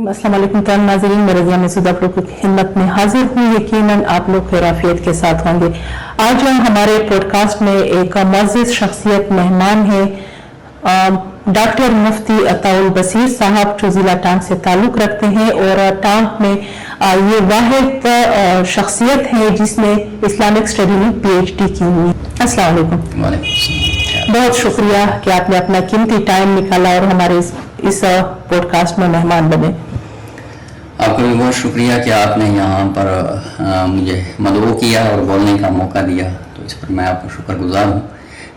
अस्सलाम वालेकुम तमाम नाज़रीन, मैं रज़िया मसूद आप लोगों की खिदमत में हाजिर हूँ। यकीनन आप लोग खैराफियत के साथ होंगे। आज हमारे पॉडकास्ट में एक मुअज़्ज़िज़ शख्सियत मेहमान है, डॉक्टर मुफ्ती अताउल बसीर साहब, जो ज़िला टांग से ताल्लुक़ रखते हैं और टांग में ये वाहिद शख्सियत है जिसने इस्लामिक स्टडी में PhD की हुई। अस्सलाम वालेकुम। बहुत शुक्रिया कि आपने अपना कीमती टाइम निकाला और हमारे इस पॉडकास्ट में मेहमान बने। आपका भी बहुत शुक्रिया कि आपने यहाँ पर मुझे मदऊ किया और बोलने का मौका दिया, तो इस पर मैं आपका शुक्रगुजार हूँ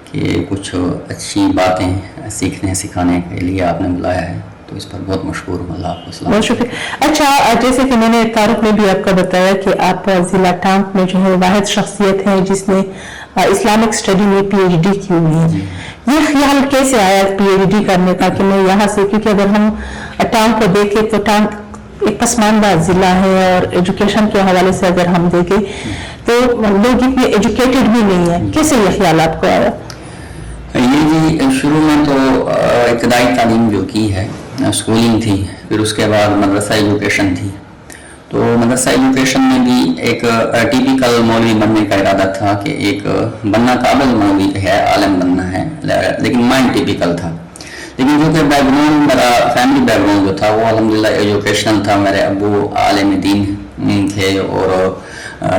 कि कुछ अच्छी बातें सीखने सिखाने के लिए आपने बुलाया है, तो इस पर बहुत मशहूर हूँ। अल्लाह आपको सलाम। बहुत शुक्रिया। अच्छा, जैसे कि मैंने तारुफ में भी आपको बताया कि आप ज़िला टांग में जो है वाहिद शख्सियत हैं जिसने इस्लामिक स्टडी में PhD की हुई है। ये ख्याल कैसे आया PhD करने का कि मैं यहाँ से, क्योंकि अगर हम टांग को देखें तो टांग एक पसमानदा ज़िला है और एजुकेशन के हवाले से अगर हम देखें तो लोग इतने एजुकेटेड भी नहीं है। कैसे ये ख्याल आपको आया? ये जी शुरू में तो इब्तदाई तालीम जो की है स्कूलिंग थी, फिर उसके बाद मदरसा एजुकेशन थी। तो मदरसा एजुकेशन में भी एक टिपिकल मौलवी बनने का इरादा था कि एक बनना काबिल मौलवी है, आलम बनना है, लेकिन माइंड टिपिकल था। लेकिन जो कि बैकग्राउंड मेरा फैमिली बैकग्राउंड जो था वो अल्हम्दुलिल्लाह एजुकेशनल था। मेरे अब्बू आलिम दीन थे और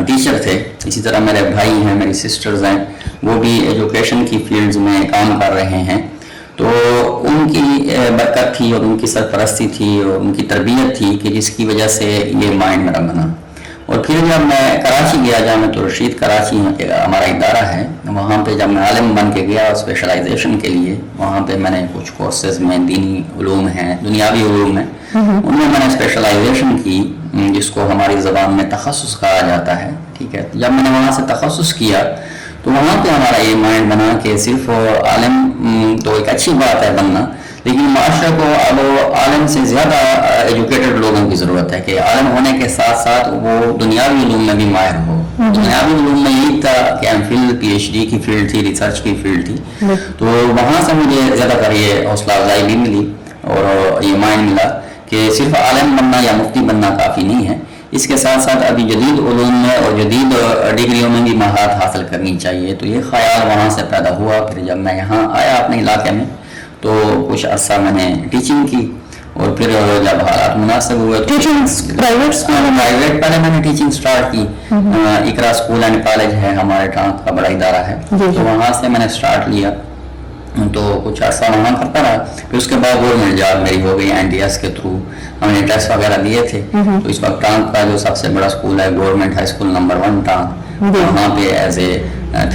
टीचर थे। इसी तरह मेरे भाई हैं, मेरी सिस्टर्स हैं, वो भी एजुकेशन की फील्ड्स में काम कर रहे हैं। तो उनकी बरकत थी और उनकी सरपरस्ती थी और उनकी तरबियत थी कि जिसकी वजह से ये माइंड मेरा बना। और फिर जब मैं कराची गया, जामिया रशीद कराची हमारा इदारा है, वहाँ पे जब मैं आलिम बन के गया स्पेशलाइजेशन के लिए, वहाँ पे मैंने कुछ कोर्सेज में दीनी उलूम हैं, दुनियावी उलूम हैं, उनमें मैंने स्पेशलाइजेशन की, जिसको हमारी ज़बान में तखस्सुस कहा जाता है। ठीक है, जब मैंने वहाँ से तखस्सुस किया तो वहाँ पे हमारा ये माइंड बना कि सिर्फ आलिम तो एक अच्छी बात है बनना, लेकिन माशरे को अब आलिम से ज़्यादा एजुकेटेड लोगों की ज़रूरत है कि आलिम होने के साथ साथ वो दुनियावी उलूम में भी माहिर हो। दुनियावी उलूम में यही था कि एमफिल PhD की फील्ड थी, रिसर्च की फील्ड थी। तो वहाँ से मुझे ज़्यादातर ये हौसला अफजाई भी मिली और ये माइंड मिला कि सिर्फ आलिम बनना या मुफ्ती बनना काफ़ी नहीं है, इसके साथ साथ अभी जदीद उलूम में और जदीद डिग्रियों में भी महारत हासिल करनी चाहिए। तो ये ख्याल वहाँ से पैदा हुआ। फिर जब मैं यहाँ आया अपने इलाके में तो कुछ अरसा मैंने टीचिंग की और फिर जब हालात मुनासिब हुए तो प्राइवेट पहले मैंने टीचिंग स्टार्ट की। इकरा स्कूल एंड कॉलेज है हमारे टांग का, बड़ा इदारा है, तो वहाँ से मैंने स्टार्ट लिया। तो कुछ अर्सा वहाँ करता रहा। फिर उसके बाद गवर्नमेंट जॉब मेरी हो गई NTS के थ्रू। हमने टेस्ट वगैरह दिए थे। तो इस वक्त टांग का जो सबसे बड़ा स्कूल है गवर्नमेंट हाई स्कूल नंबर 1 टांग, वहाँ पे एज ए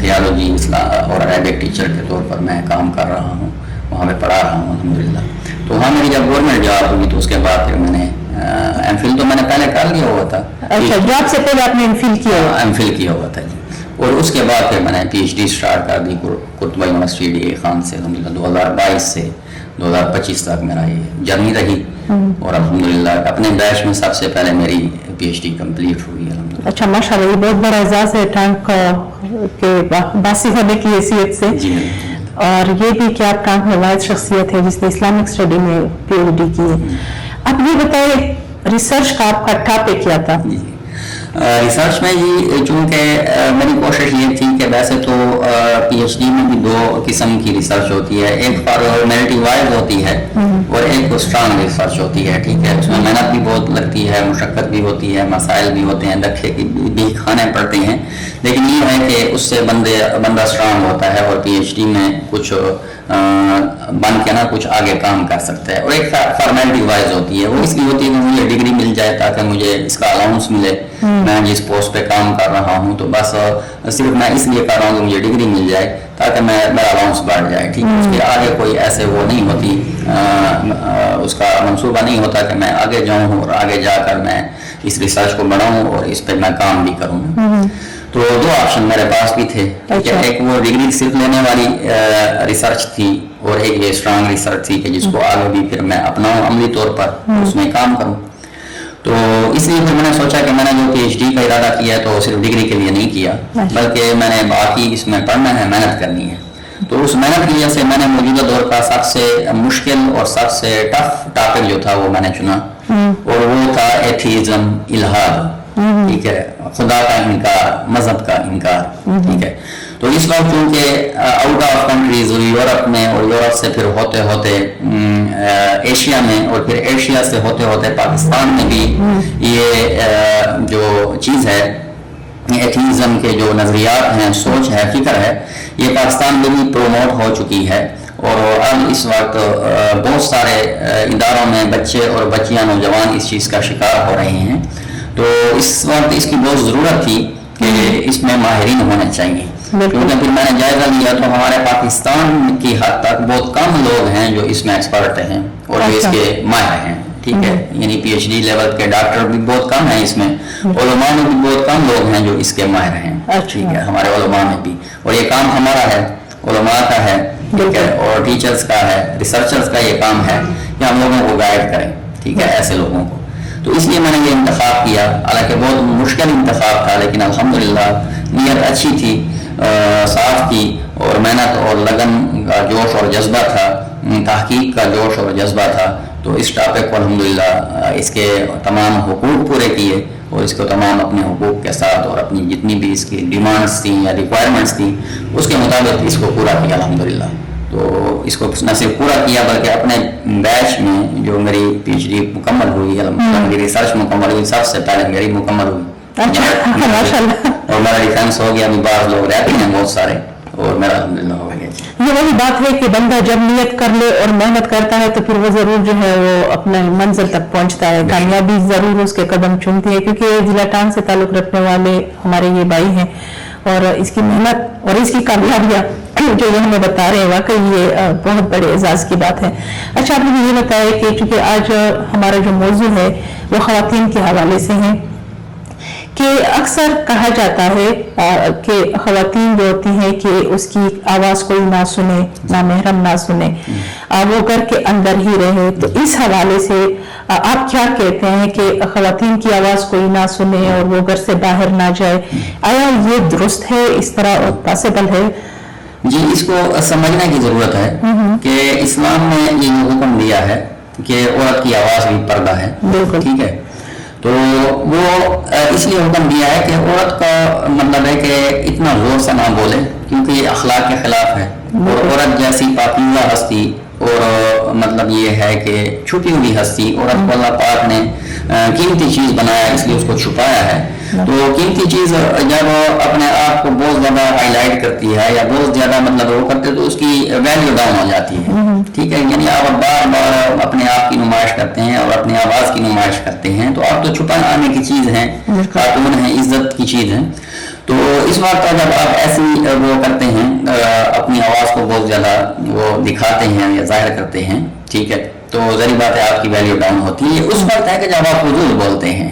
थियोलॉजी और अरेबिक टीचर के तौर पर मैं काम कर रहा हूँ, वहाँ पे पढ़ा रहा हूँ अल्हम्दुलिल्लाह। तो वहाँ मेरी जब गवर्नमेंट जॉब हुई तो उसके बाद फिर मैंने एमफिल तो मैंने पहले कर लिया हुआ था। अच्छा, जॉब से पहले आपने एमफिल किया? एमफिल किया हुआ था जी। और उसके बाद फिर मैंने PhD स्टार्ट कर दी कुतुबा यूनिवर्सिटी DA खान से। अल्हम्दुलिल्लाह 2022 से 2025 तक मेरा ये जर्नी रही और अल्हम्दुलिल्लाह अपने बैच में सबसे पहले मेरी PhD कंप्लीट हुई अल्हम्दुलिल्लाह। अच्छा, माशाल्लाह, ये बहुत बड़ा एजाज़ है टांग के बासी होने की हैसियत से। जी, और ये भी कि आप टांग में वाहिद शख्सियत है जिसने इस्लामिक स्टडी में PhD की है। आप ये बताइए, रिसर्च का आपका टॉपिक क्या था? रिसर्च में जी चूँकि मेरी कोशिश ये थी कि वैसे तो PhD में भी 2 किस्म की रिसर्च होती है, एक फॉर्मेलिटी वाइज होती है और एक स्ट्रांग रिसर्च होती है। ठीक है, उसमें मेहनत भी बहुत लगती है, मुशक्क़त भी होती है, मसाइल भी होते हैं, धक्के भी खाने पड़ते हैं, लेकिन ये है कि उससे बंदा स्ट्रांग होता है और PhD में कुछ बन के ना कुछ आगे काम कर सकता है। और एक फॉर्मेलिटी वाइज होती है, वो इसलिए होती है कि मुझे डिग्री मिल जाए ताकि मुझे इसका अलाउंस मिले। मैं जिस पोस्ट पे काम कर रहा हूँ तो बस सिर्फ मैं इसलिए कर रहा हूँ कि मुझे डिग्री मिल जाए ताकि मेरा अलाउंस बढ़ जाए। ठीक है, उसके आगे कोई ऐसे वो नहीं होती, उसका मंसूबा नहीं होता कि मैं आगे जाऊँ और आगे जाकर मैं इस रिसर्च को बढ़ाऊँ और इस पर मैं काम भी करूँ। तो 2 ऑप्शन मेरे पास भी थे। अच्छा। एक वो डिग्री सिर्फ लेने वाली रिसर्च थी और एक ये स्ट्रांग रिसर्च थी कि जिसको आगे भी फिर मैं अपनाऊँ अमली तौर पर उसमें काम करूँ। तो इसलिए फिर मैंने सोचा कि मैंने जो PhD का इरादा किया तो सिर्फ डिग्री के लिए नहीं किया, बल्कि मैंने बाकी इसमें पढ़ना है, मेहनत करनी है। तो उस मेहनत की वजह से मैंने मौजूदा दौर का सबसे मुश्किल और सबसे टफ टॉपिक जो था वो मैंने चुना और वो था एथीज्म, इल्हाद, ठीक है, खुदा का इनकार, मजहब का इनकार, ठीक है। तो इस वक्त चूंकि आउट ऑफ कंट्रीज यूरोप में, और यूरोप से फिर होते होते एशिया में, और फिर एशिया से होते होते पाकिस्तान में भी ये जो चीज़ है, एथीज्म के जो नज़रियात हैं, सोच है, फिक्र है, ये पाकिस्तान में भी प्रोमोट हो चुकी है। और अब इस वक्त बहुत सारे इदारों में बच्चे और बच्चियां, नौजवान इस चीज़ का शिकार हो रहे हैं। तो इस वक्त इसकी बहुत ज़रूरत थी कि इसमें माहिरीन होने चाहिए, क्योंकि फिर मैंने जायज़ा लिया तो हमारे पाकिस्तान की हद तक बहुत कम लोग हैं जो इसमें एक्सपर्ट हैं और जो इसके माहिर हैं, ठीक है। यानी PhD लेवल के डॉक्टर भी बहुत कम हैं इसमें, उलमा में भी बहुत कम लोग हैं जो इसके माहिर हैं, ठीक है, हमारे उलमा में भी। और ये काम हमारा है, उलमा का है, ठीक है, और टीचर्स का है, रिसर्चर्स का ये काम है कि हम लोगों को गाइड करें, ठीक है, ऐसे लोगों को। तो इसलिए मैंने ये इंतखाब किया, हालांकि बहुत मुश्किल इंतखाब था, लेकिन अल्हम्दुलिल्लाह नीयत अच्छी थी, साफ थी, और मेहनत और लगन का जोश और जज्बा था, तहकीक का जोश और जज्बा था। तो इस टॉपिक को अल्हम्दुलिल्लाह इसके तमाम हुकूक पूरे किए, और इसको तमाम अपने हुकूक के साथ और अपनी जितनी भी इसकी डिमांड्स थी या रिक्वायरमेंट्स थी उसके मुताबिक इसको पूरा किया अल्हम्दुलिल्लाह। तो इसको न सिर्फ पूरा किया बल्कि अपने बैच में जो मेरी PhD मुकम्मल हुई, मेरी रिसर्च मुकम्मल हुई, सबसे पहले मेरी मुकम्मल हुई। और मेरा डिफेंस हो गया, अभी बाहर लोग रहते हैं बहुत सारे, और मेरा अल्हम्दुलिल्लाह हो गया। ये वही बात है कि बंदा जब नियत कर ले और मेहनत करता है तो फिर वो जरूर जो है वो अपने मंजिल तक पहुंचता है, कामयाबी जरूर उसके कदम चूमती है। क्योंकि जिला टांग से ताल्लुक रखने वाले हमारे ये भाई हैं, और इसकी मेहनत और इसकी कामयाबियां जो ये हमें बता रहे हैं, वाकई ये बहुत बड़े एजाज की बात है। अच्छा, आपने मुझे बताया कि चूंकि आज हमारा जो मौजू है वो खवातीन के हवाले से है, कि अक्सर कहा जाता है कि खवातीन जो होती हैं कि उसकी आवाज़ कोई ना सुने, ना महरम ना सुने, वो घर के अंदर ही रहे। तो इस हवाले से आप क्या कहते हैं कि खवातीन की आवाज़ कोई ना सुने और वो घर से बाहर ना जाए, आया ये दुरुस्त है, इस तरह पॉसिबल है? जी, इसको समझने की ज़रूरत है कि इस्लाम ने ये हुक्म दिया है कि औरत की आवाज़ भी पर्दा है, ठीक है। तो वो इसलिए हुक्म दिया है कि औरत का मतलब है कि इतना जोर से ना बोले, क्योंकि ये अखलाक के खिलाफ है। और औरत जैसी पाकीज़ा हस्ती, और मतलब ये है कि छुपी हुई हस्ती, औरत को अल्लाह पाक ने कीमती चीज़ बनाया, इसलिए उसको छुपाया है। तो कीमती चीज़ जब अपने आप को बहुत ज़्यादा हाईलाइट करती है या बहुत ज़्यादा मतलब वो करते हैं तो उसकी वैल्यू डाउन हो जाती है, ठीक है। यानी आप बार बार अपने आप की नुमाइश करते हैं और अपनी आवाज़ की नुमाइश करते हैं, तो आप तो छुपा आने की चीज़ है, खातून है, इज्जत की चीज़ है। तो इस बात का जब आप ऐसी वो करते हैं, अपनी आवाज़ को बहुत ज़्यादा वो दिखाते हैं या जाहिर करते हैं, ठीक है, तो ज़री बात है आपकी वैल्यू डाउन होती है। उस वक्त है कि जब आप हुजूर बोलते हैं,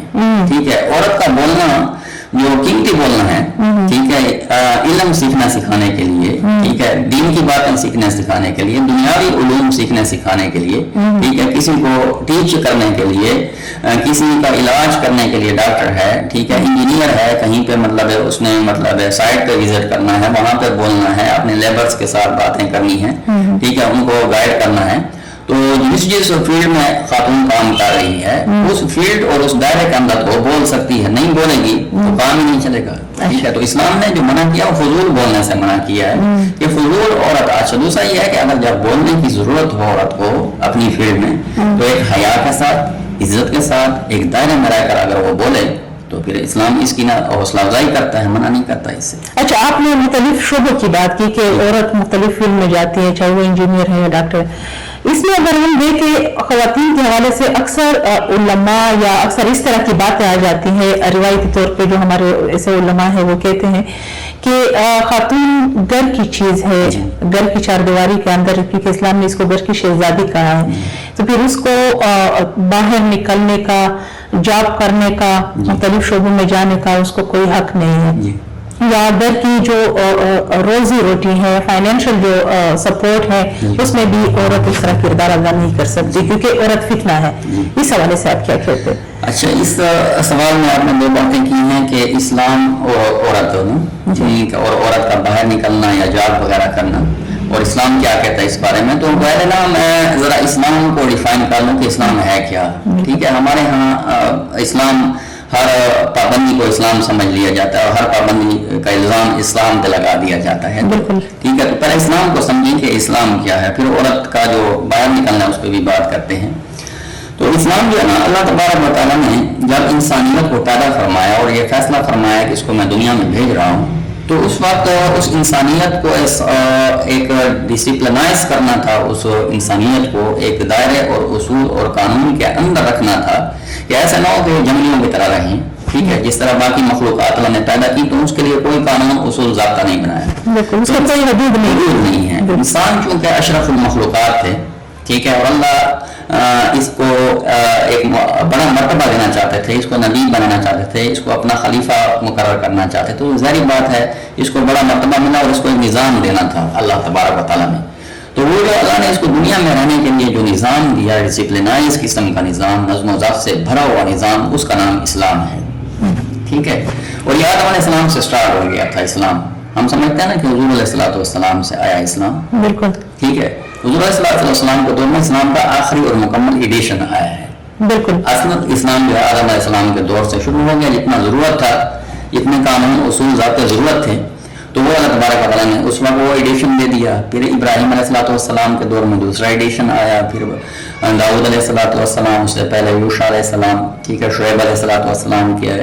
ठीक है। औरत का बोलना जो कीमती बोलना है, ठीक है, इल्म सीखना सिखाने के लिए, ठीक है, दीन की बातें सीखने सिखाने के लिए, दुनियावी उलूम सीखने सिखाने के लिए, ठीक है, किसी को टीच करने के लिए, किसी का इलाज करने के लिए डॉक्टर है, ठीक है, इंजीनियर है, कहीं पे मतलब है उसने मतलब है साइट पे विजिट करना है, वहां पे बोलना है, अपने लेबर्स के साथ बातें करनी है, ठीक है, उनको गाइड करना है। तो जिस फील्ड में खातून काम कर रही है उस फील्ड और उस दायरे के अंदर वो बोल सकती है, नहीं बोलेगी तो काम ही नहीं चलेगा, ठीक है। तो इस्लाम ने जो मना किया वो फजूल बोलने से मना किया है कि फजूल औरत। अच्छा, दूसरा ये है कि अगर जब बोलने की जरूरत हो औरत को अपनी फील्ड में, तो एक हया के साथ, इज्जत के साथ, एक दायरे में रहकर अगर वो बोले तो फिर इस्लाम इसकी ना हौसला अफजाई करता है, मना नहीं करता इससे। अच्छा, आपने मुख्तलिफ शोबों की बात की कि औरत मुख्तलिफ फील्ड में जाती है, चाहे वो इंजीनियर है या डॉक्टर। इसमें अगर हम देखें खवातीन के हवाले से अक्सर उलमा या अक्सर इस तरह की बातें आ जाती हैं, रिवायती तौर पे जो हमारे ऐसे उलमा है वो कहते हैं कि खातून घर की चीज़ है, घर की चारदीवारी के अंदर, क्योंकि इस्लाम ने इसको घर की शहजादी कहा है, तो फिर उसको बाहर निकलने का, जॉब करने का, मुख्तलिफ शोबों में जाने का उसको कोई हक नहीं है, या घर की जो रोजी रोटी है, फाइनेंशियल जो सपोर्ट है, उसमें भी औरत इस तरह किरदार अदा नहीं कर सकती क्योंकि औरत फितना है। इस हवाले से आप क्या कहते हैं? अच्छा, इस सवाल में आपने दो बातें की हैं कि इस्लाम और औरत और औरत का बाहर निकलना या जॉब वगैरह करना, اور اسلام کیا کہتا ہے اس بارے میں. تو پہلے نا میں ذرا اسلام کو ڈیفائن کر لوں کہ اسلام ہے کیا. ٹھیک ہے, ہمارے ہاں اسلام ہر پابندی کو اسلام سمجھ لیا جاتا ہے اور ہر پابندی کا الزام اسلام پہ لگا دیا جاتا ہے. ٹھیک ہے, تو پہلے اسلام کو سمجھیں کہ اسلام کیا ہے, پھر عورت کا جو باہر نکلنا ہے اس پہ بھی بات کرتے ہیں. تو اسلام جو ہے نا, اللہ تبارک و تعالیٰ نے جب انسانیت کو پیدا فرمایا اور یہ فیصلہ فرمایا کہ اس کو میں دنیا میں بھیج رہا ہوں, تو اس وقت اس انسانیت کو ایک ڈسپلنائز کرنا تھا, اس انسانیت کو ایک دائرے اور اصول اور قانون کے اندر رکھنا تھا کہ ایسا نہ ہو کہ جنگلیوں کی طرح رہیں. ٹھیک ہے, جس طرح باقی مخلوقات اللہ نے پیدا کی تو اس کے لیے کوئی قانون اصول ضابطہ نہیں بنایا, کوئی حدود نہیں ہے. انسان چونکہ اشرف المخلوقات تھے, ٹھیک ہے, اور اللہ اس کو ایک بڑا مرتبہ دینا چاہتے تھے, اس کو نبی بنانا چاہتے تھے, اس کو اپنا خلیفہ مقرر کرنا چاہتے تھے. تو ظاہری بات ہے اس کو بڑا مرتبہ ملا اور اس کو ایک نظام دینا تھا اللہ تبارک و تعالیٰ نے. تو وہ جو اللہ نے اس کو دنیا میں رہنے کے لیے جو نظام دیا, ڈسپلنائز قسم کا نظام, نظم و ضبط سے بھرا ہوا نظام, اس کا نام اسلام ہے. ٹھیک ہے, اور یہ آدم علیہ السلام سے سٹارٹ ہو گیا تھا اسلام. ہم سمجھتے ہیں نا کہ حضور علیہ السلام سے آیا اسلام. بالکل ٹھیک ہے, حضور علیہ السلام کے دور میں اسلام کا آخری اور مکمل ایڈیشن آیا ہے. بالکل اصل اسلام جو ہے آدم علیہ السلام کے دور سے شروع ہو گیا. جتنا ضرورت تھا, جتنے قانون اصول ضابطے ضرورت تھے, تو وہ اللہ تبارک و تعالیٰ نے اس وقت وہ ایڈیشن دے دیا. پھر ابراہیم علیہ السلام کے دور میں دوسرا ایڈیشن آیا, پھر داؤد علیہ السلام, اس سے پہلے یوشع علیہ السلام, ٹھیک ہے, شعیب علیہ السلام کے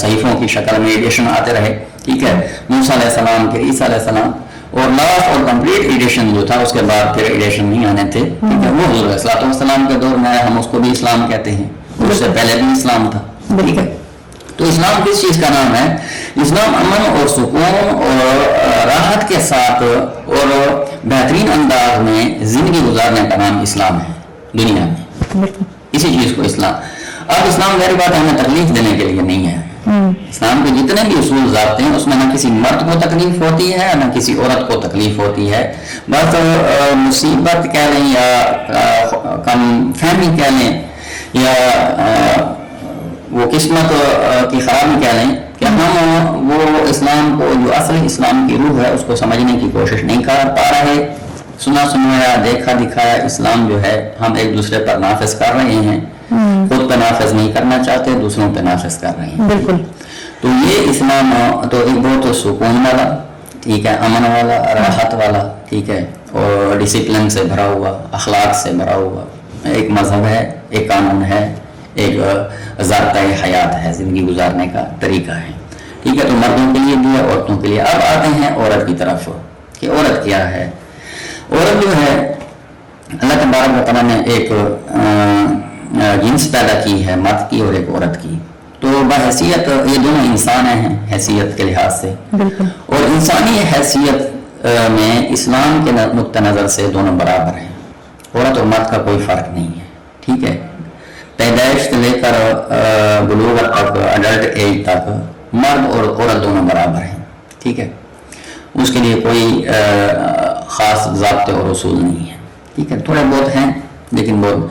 صحیفوں کی شکل میں ایڈیشن آتے رہے. ٹھیک ہے, موسیٰ علیہ السلام, پھر عیسیٰ علیہ السلام, اور لاسٹ اور کمپلیٹ ایڈیشن جو تھا اس کے بعد پھر ایڈیشن نہیں آنے تھے. ٹھیک ہے, وہ حضور علیہ السلام کے دور میں آیا, ہم اس کو بھی اسلام کہتے ہیں, اس سے پہلے بھی اسلام تھا. ٹھیک ہے, تو اسلام کس چیز کا نام ہے؟ اسلام امن اور سکون اور راحت کے ساتھ اور بہترین انداز میں زندگی گزارنے کا نام اسلام ہے دنیا میں. اسی چیز کو اسلام. اب اسلام ظاہر بات ہمیں تکلیف دینے کے لیے نہیں ہے. اسلام کے جتنے بھی اصول ضابطے ہیں اس میں نہ کسی مرد کو تکلیف ہوتی ہے نہ کسی عورت کو تکلیف ہوتی ہے. بس مصیبت کہہ لیں یا کم فہمی کہہ لیں یا وہ قسمت کی خرابی کہہ لیں کہ ہم وہ اسلام کو جو اصل اسلام کی روح ہے اس کو سمجھنے کی کوشش نہیں کر پا رہے. سنا سنایا, دیکھا دکھایا اسلام جو ہے ہم ایک دوسرے پر نافذ کر رہے ہیں, خود پہ نافذ نہیں کرنا چاہتے, دوسروں پہ نافذ کر رہے ہیں. بالکل. تو یہ اسلام تو ایک بہت سکون والا, ٹھیک ہے, امن والا, راحت والا, ٹھیک ہے, اور ڈسپلن سے بھرا ہوا, اخلاق سے بھرا ہوا ایک مذہب ہے, ایک قانون ہے, ایک ضابطۂ حیات ہے, زندگی گزارنے کا طریقہ ہے. ٹھیک ہے, تو مردوں کے لیے بھی ہے, عورتوں کے لیے. اب آتے ہیں عورت کی طرف کہ عورت کیا ہے. عورت جو ہے اللہ تبارک و تعالیٰ نے ایک جنس پیدا کی ہے, مرد کی اور ایک عورت کی. تو بحیثیت یہ دونوں انسان ہیں حیثیت کے لحاظ سے, اور انسانی حیثیت میں اسلام کے نقطہ نظر سے دونوں برابر ہیں. عورت اور مرد کا کوئی فرق نہیں ہے. ٹھیک ہے, پیدائش سے لے کر بلوغت تک, اڈلٹ ایج تک مرد اور عورت دونوں برابر ہیں. ٹھیک ہے, اس کے لیے کوئی خاص ضابطے اور اصول نہیں ہے. ٹھیک ہے, تھوڑے بہت ہیں لیکن بہت.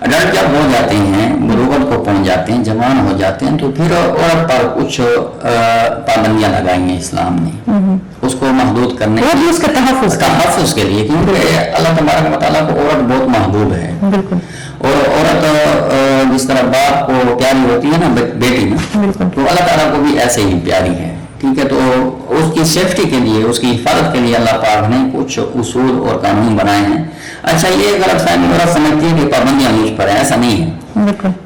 اڈلٹ جب ہو جاتے ہیں, بلوغت کو پہنچ جاتے ہیں, جوان ہو جاتے ہیں, تو پھر عورت پر کچھ پابندیاں لگائی ہیں اسلام نے اس کو محدود کرنے اس کے تحفظ کے لیے, کیونکہ اللہ تبارک و تعالیٰ کو عورت بہت محبوب ہے. اور عورت جس طرح باپ کو پیاری ہوتی ہے نا بیٹی میں, تو اللہ تعالیٰ کو بھی ایسے ہی پیاری ہے. ٹھیک ہے, تو اس کی سیفٹی کے لیے, اس کی حفاظت کے لیے اللہ پاک نے کچھ اصول اور قانون بنائے ہیں. اچھا, یہ غلط فہمی عورت سمجھتی ہے کہ پابندیاں مجھ پر ہیں, ایسا نہیں ہے.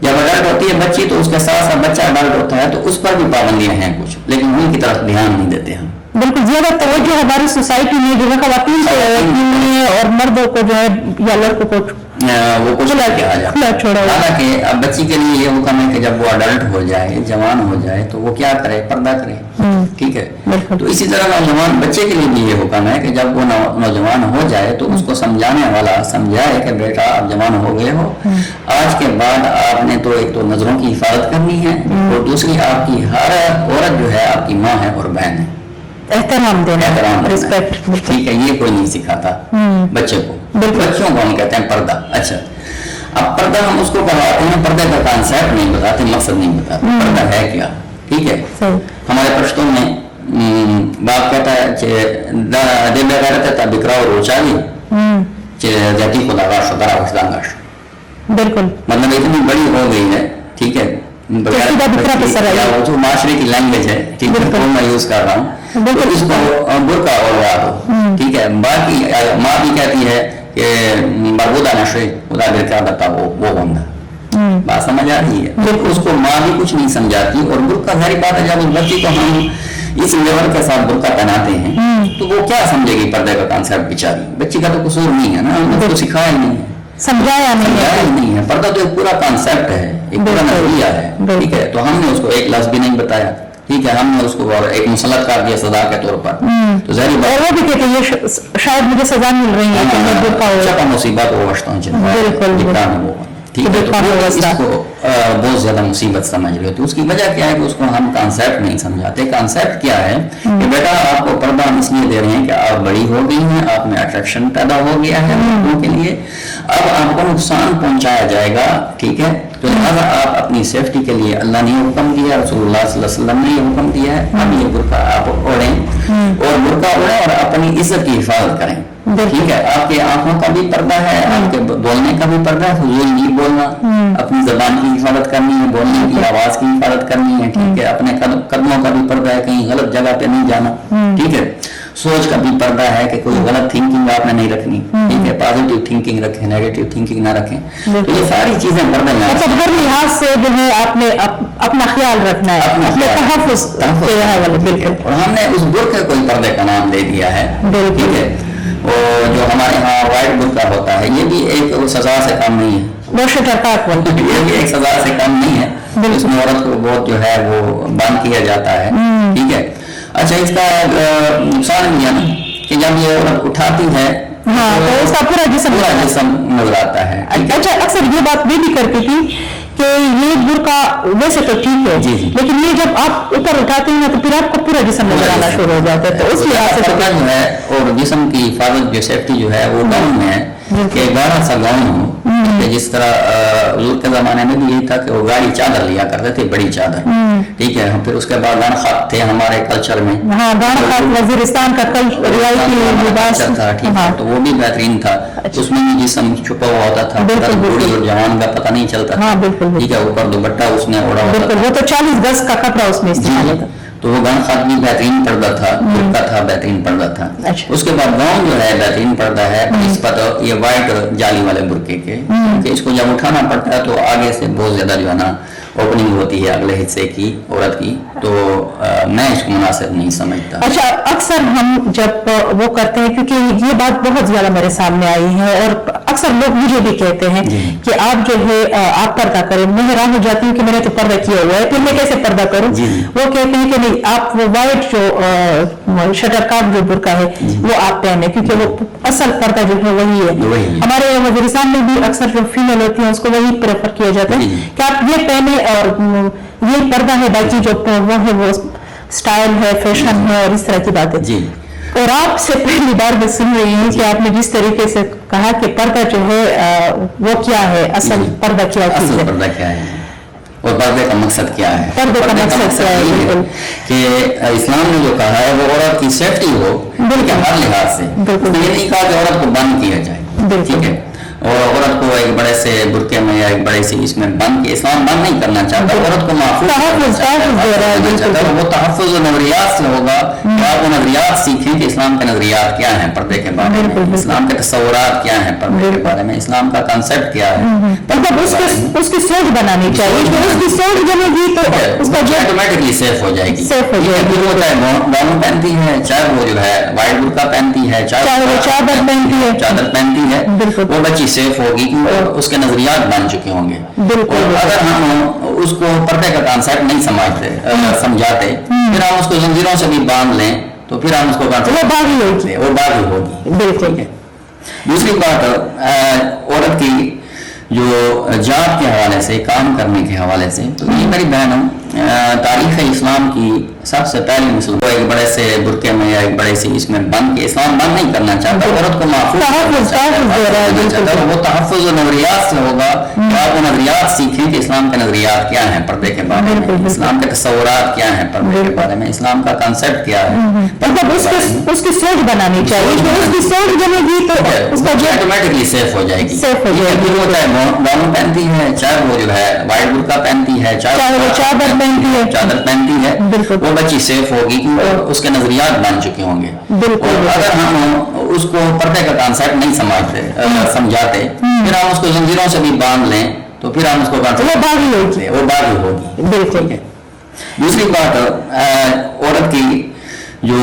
جب اڈلٹ ہوتی ہے بچی تو اس کے ساتھ ساتھ بچہ اڈلٹ ہوتا ہے تو اس پر بھی پابندیاں ہیں کچھ, لیکن ان کی طرف دھیان نہیں دیتے ہم. بالکل, زیادہ توجہ ہماری سوسائٹی میں جو ہے خواتین اور مردوں کو جو ہے یا لڑکوں کو وہ کچھ حالانکہ اب بچی کے لیے یہ حکم ہے کہ جب وہ اڈلٹ ہو جائے, جوان ہو جائے, تو وہ کیا کرے, پردہ کرے. ٹھیک ہے, تو اسی طرح نوجوان بچے کے لیے بھی یہ حکم ہے کہ جب وہ نوجوان ہو جائے تو اس کو سمجھانے والا سمجھائے کہ بیٹا آپ جوان ہو گئے ہو, آج کے بعد آپ نے تو ایک تو نظروں کی حفاظت کرنی ہے, اور دوسری آپ کی ہر عورت جو ہے آپ کی ماں ہے اور بہن ہے, احترام دینا, رسپیکٹ. ٹھیک ہے, یہ کوئی نہیں سکھاتا بچے کو. بچوں کو ہم کہتے ہیں پردہ. اچھا, اب پردہ ہم اس کو پڑھاتے ہیں, پردے کا کانسیپٹ نہیں بتاتے, مقصد نہیں بتاتے پردہ ہے کیا. ٹھیک ہے, ہمارے پشتوں میں बाप कहता है दे बेगारत है बिकराव रोचाली जाति खुदा गाश दरा गाश, बिल्कुल मतलब इतनी बड़ी हो गई है, ठीक है, वो जो माशरे की लैंग्वेज है, ठीक है, वो मैं यूज कर रहा हूँ, तो इसको बुर्का और दो, ठीक है। बाकी माँ भी कहती है कि बरबूदा नशे खुदा क्या बता वो होगा, बात समझ आ रही है। उसको माँ भी कुछ नहीं समझाती, और बुर्का सारी बात है, जब उस बच्ची को हम इस लेवल के साथ बुर्का पहनाते हैं तो वो क्या समझेगी पर्दे का कॉन्सेप्ट, बेचारी बच्ची का तो कसूर नहीं है ना, हमने उसको सिखाया नहीं है, समझाया नहीं है। पर्दा तो एक पूरा कॉन्सेप्ट है, एक पूरा नजरिया है, ठीक है। तो हमने उसको एक लफ्ज भी नहीं बताया, ठीक है, हमने उसको और एक मुसलत कर दिया सजा के तौर पर, तो ज़ाहिर बात वो भी कहते हैं शायद मुझे सजा मिल रही है कि मैं बुर्का हो मुसीबत वो वस्ता हूँ, ठीक है। तो इसको बहुत ज्यादा मुसीबत समझ रहे हो, तो उसकी वजह क्या है कि उसको हम कॉन्सेप्ट नहीं समझाते। कॉन्सेप्ट क्या है कि बेटा आपको पर्दा हम इसलिए दे रहे हैं कि आप बड़ी हो गई हैं, आप में अट्रैक्शन पैदा हो गया है लोगों के लिए, अब आपको नुकसान पहुंचाया जाएगा, ठीक है। तो लिहाजा आप अपनी सेफ्टी के लिए अल्लाह ने हुक्म दिया, रसूलुल्लाह सल्लल्लाहु अलैहि वसल्लम ने हुक्म दिया है, अब ये बुर्का आप ओढ़ें, और बुर्का ओढ़ें और अपनी इज्जत की हिफाजत करें, ठीक है। आपके आंखों का भी पर्दा है, आपके बोलने का भी पर्दा है, फजूल नहीं बोलना, अपनी जबान की हिफाजत करनी है, बोलने की आवाज की हिफाजत करनी है, ठीक है। अपने कदमों का भी पर्दा है, कहीं गलत जगह पे नहीं जाना, ठीक है। सोच का भी पर्दा है कि कोई गलत थिंकिंग आपने नहीं रखनी, ठीक है, पॉजिटिव थिंकिंग रखें, नेगेटिव थिंकिंग ना रखें, तो ये सारी चीजें पर्दा में मतलब हर लिहाज से जो है आपने अपना ख्याल रखना है, अपने तहफ़्फ़ुज़ के हवाले, बिल्कुल। और हमने उस बुर्के को पर्दे का नाम दे दिया है, ठीक है। और जो हमारे यहाँ व्हाइट बुर्का होता है, ये भी एक सजा से कम नहीं है, ये भी एक सजा से कम नहीं है, इसमें औरत को बहुत जो है वो बंद किया जाता है, ठीक है। अच्छा, इसका नुकसान भी है ना कि जब ये औरत उठाती है, हाँ, तो उसका पूरा जिस्म नजर आता है। अच्छा, अक्सर ये बात भी करती थी कि ये बुर्का वैसे तो ठीक है, लेकिन ये जब आप ऊपर उठाते हैं तो फिर आपको पूरा जिस्म नजर आना शुरू हो जाता है, तो उस लिहाज से जो है और जिस्म की हिफाजत जो सेफ्टी जो है वो गाउन में है कि गाढ़ा सा गाउन हो, जिस तरह हुजूर के जमाने में भी यही था कि वो गाढ़ी चादर लिया करते थे, बड़ी चादर, ठीक है। फिर उसके बाद गान खात थे हमारे कल्चर में, हाँ, गान खात वज़ीरिस्तान का रिवायती लिबास था, ठीक है, तो वो भी बेहतरीन था, उसमें भी जिस्म छुपा हुआ होता था, बूढ़ी और जवान का पता नहीं चलता था, ठीक है। ऊपर दुपट्टा उसने ओढ़ा होता था, वो तो 40 गज का कपड़ा उसमें इस्तेमाल होता, तो वो गाउन खात भी बेहतरीन पर्दा था, बुर्का था बेहतरीन पर्दा था। उसके बाद गाउन जो है बेहतरीन पर्दा है, इस पर ये व्हाइट जाली वाले बुर्के के, इसको जब उठाना पड़ता है तो आगे से बहुत ज्यादा जो है ना ओपनिंग होती है अगले हिस्से की औरत की, तो मैं इसको मुनासिब नहीं समझता। अच्छा, अक्सर हम जब वो करते हैं, क्योंकि ये बात बहुत ज्यादा मेरे सामने आई है और अक्सर लोग मुझे भी कहते हैं कि आप जो है आप पर्दा करें, मैं हैरान हो जाती हूँ कि मैंने तो पर्दा किया हुआ है, फिर मैं कैसे पर्दा करूँ। वो कहते हैं कि नहीं, आप वो व्हाइट जो शटरकाट जो बुर्का है वो आप पहने, क्योंकि वो असल पर्दा जो है वही है। हमारे वज़ीरिस्तान में भी अक्सर जो फीमेल होती है उसको वही प्रेफर किया जाता है कि आप ये पहने, और ये पर्दा है, बाकी जो वो है वो स्टाइल है, फैशन है और इस तरह की बातें। और आपसे पहली बार मैं सुन रही हूँ कि आपने जिस तरीके से कहा कि पर्दा जो है वो क्या है, असल पर्दा क्या है, और पर्दे का मकसद क्या है, पर्दे का मकसद क्या है, कि इस्लाम ने जो कहा है वो औरत की सेफ्टी हो, हर लिहाज से। ये नहीं कहा कि औरत को बंद किया जाए, ठीक है, और औरत को एक बड़े से बुर्के में या एक बड़े से इसमें बंद के, इस्लाम बंद नहीं करना चाहता, औरत को महफूज दे रहा है, वो तहफ़्फ़ुज़ नज़रियात से होगा कि आप वो नज़रियात सीखें कि इस्लाम के नज़रियात क्या हैं पर्दे के बारे में, इस्लाम के तस्वुरात क्या हैं पर्दे के बारे में, इस्लाम का कंसेप्ट क्या है, मतलब उसकी सोच बनानी चाहिए, उसकी सोच बनेगी तो उसका ऑटोमेटिकली सेफ हो जाएगी, वो चाहे गाउन पहनती है, चाहे वो जो है व्हाइट बुर्का पहनती है, चाहे वो चादर पहनती है, वो बच्ची सेफ होगी क्योंकि उसके नजरियात बन चुके होंगे। और अगर हम उसको पर्दे का कॉन्सेप्ट नहीं समझाते, फिर हम उसको जंजीरों से भी बांध लें तो फिर हम उसको वो बागी होगी, बिल्कुल। दूसरी बात, औरत की जो जॉब के हवाले से, काम करने के हवाले से, तो ये मेरी बहनों तारीख़ इस्लाम की सबसे पहली मुस्लिम को एक बड़े से बुरके में या एक बड़े से इसमें बंद के इस्लाम बंद नहीं करना चाहता, औरत को महफूज चाहता है। वो तहफ़्फ़ुज़ नज़रियात से होगा कि आप वो नज़रियात सीखें कि इस्लाम के नज़रियात क्या हैं पर्दे के बारे में, इस्लाम के तस्वुरात क्या हैं पर्दे के बारे में, इस्लाम का कंसेप्ट क्या है, मतलब उसकी सोच बनानी चाहिए। उसकी सोच बनेगी तो उसका ऑटोमेटिकली सेफ हो जाएगी। फिर वो चाहे बानू पहनती है, चाहे वो जो है वाइट बुर्का पहनती है, चाहे वो चादर पहनती है, वो बच्ची सेफ होगी क्योंकि उसके नजरियात बन चुके होंगे। और अगर हम उसको पर्दे का कॉन्सेप्ट नहीं समझाते, फिर हम उसको जंजीरों से भी बांध लें तो फिर हम उसको वो बागी होगी। बिल्कुल। दूसरी बात, औरत की जो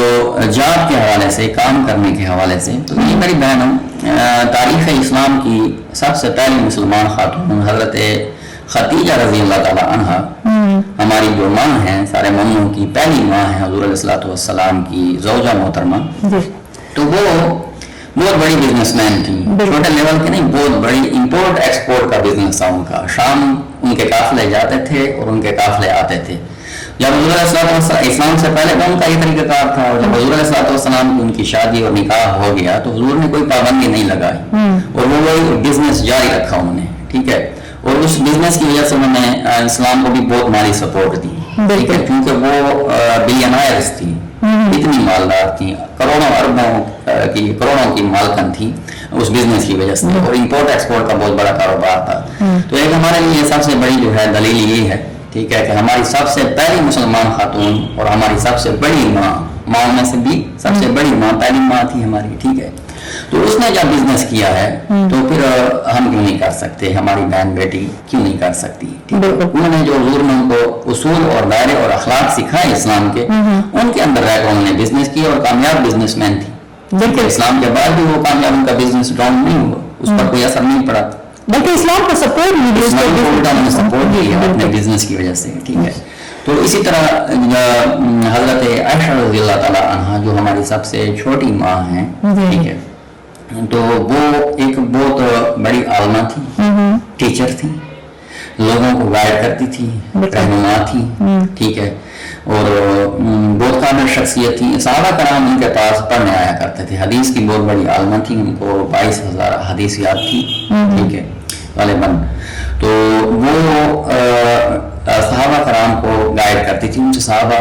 जात के हवाले से, काम करने के हवाले से, तो ये मेरी बहनों, तारीख़ इस्लाम की सबसे पहली मुसलमान खातून हज़रत खदीजा रज़ी अल्लाह ताला अन्हा, हमारी जो माँ हैं, सारे मम्मों की पहली माँ है, हुज़ूर अलैहिस्सलातु वस्सलाम की ज़ौजा मोहतरमा, तो वो बहुत बड़ी बिजनेसमैन थी। छोटे लेवल के नहीं, बहुत बड़ी इंपोर्ट एक्सपोर्ट का बिजनेस था उनका। शाम उनके काफिले जाते थे और उनके काफिले आते थे। जब हुज़ूर अलैहिस्सलातु इस्लाम से पहले तो उनका ये तरीक़ाकार था, और जब हुज़ूर अलैहिस्सलातु की उनकी शादी और निकाह हो गया तो हुज़ूर ने कोई पाबंदी नहीं लगाई और वो बिजनेस जारी रखा उन्होंने। ठीक है। और उस बिजनेस की वजह से उन्होंने इस्लाम को भी बहुत माली सपोर्ट दी। ठीक है, क्योंकि वो बिलियनायर्स थी, इतनी मालदार थी, करोड़ों की मालकन थी उस बिजनेस की वजह से, और इंपोर्ट एक्सपोर्ट का बहुत बड़ा कारोबार था। तो एक हमारे लिए सबसे बड़ी जो है दलील ये है, ठीक है, कि हमारी सबसे पहली मुसलमान खातून और हमारी सबसे बड़ी माँ में से भी सबसे बड़ी माँ पहली माँ थी हमारी। ठीक है, तो उसने जब बिजनेस किया है तो फिर हम क्यों नहीं कर सकते, हमारी बहन बेटी क्यों नहीं कर सकती। उन्होंने जो हुज़ूर ने उनको उसूल और दायरे और अखलाक सिखाए इस्लाम के, उनके अंदर रहकर उन्होंने बिजनेस किया और कामयाब बिजनेसमैन थी। बिल्कुल, इस्लाम के बाद भी वो कामयाब, उनका बिजनेस डाउन नहीं हुआ, उस पर कोई असर नहीं पड़ा, बल्कि इस्लाम को सपोर्ट किया अपने बिजनेस की वजह से। ठीक है, तो इसी तरह हज़रत आयशा रज़ी अल्लाह ताला अन्हा जो हमारी सबसे छोटी माँ हैं, ठीक है, तो वो एक बहुत बड़ी आलमा थी, टीचर थी, लोगों को गाइड करती थी, रहनुमा थी। ठीक है, और बहुत काबिल शख्सियत थी। सहाबा कराम उनके पास पढ़ने आया करते थे। हदीस की बहुत बड़ी आलमा थी, उनको 22,000 हदीस याद थी। ठीक है, गालिबन। तो वो सहाबा कराम को गाइड करती थी, उनसे सहाबा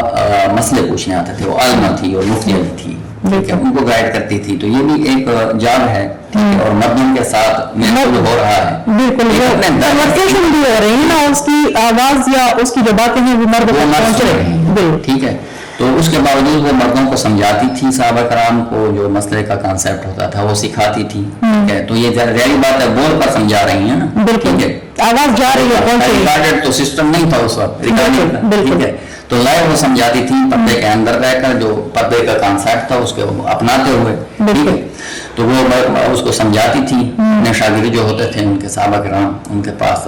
मसले पूछने आते थे, वो आलमा थी और मुफ्तिया भी थी। ठीक है, उनको गाइड करती थी। तो ये भी एक जाल है, और मर्दों के साथ महसूस हो रहा है। बिल्कुल, कन्वर्सेशन भी हो रही है ना, उसकी आवाज या उसकी जो बातें हैं वो मर्द तक पहुंच रही हैं। ठीक है, तो उसके बावजूद वो मर्दों को समझाती थी, सहाबा कराम को जो मसले का कांसेप्ट होता था वो सिखाती थी। ठीक है, तो ये जारी बात है, बोल पर समझा रही है ना। बिल्कुल, आवाज जा रही है, रिकॉर्डेड तो सिस्टम नहीं था उस वक्त, रिकॉर्डिंग। ठीक है, तो लाइव वो समझाती थी पर्दे के अंदर रहकर, जो पर्दे का कॉन्सेप्ट था उसके अपनाते हुए। ठीक है, तो वो उसको समझाती थी। अपने शागिर्द जो होते थे उनके सहाबा किराम, उनके पास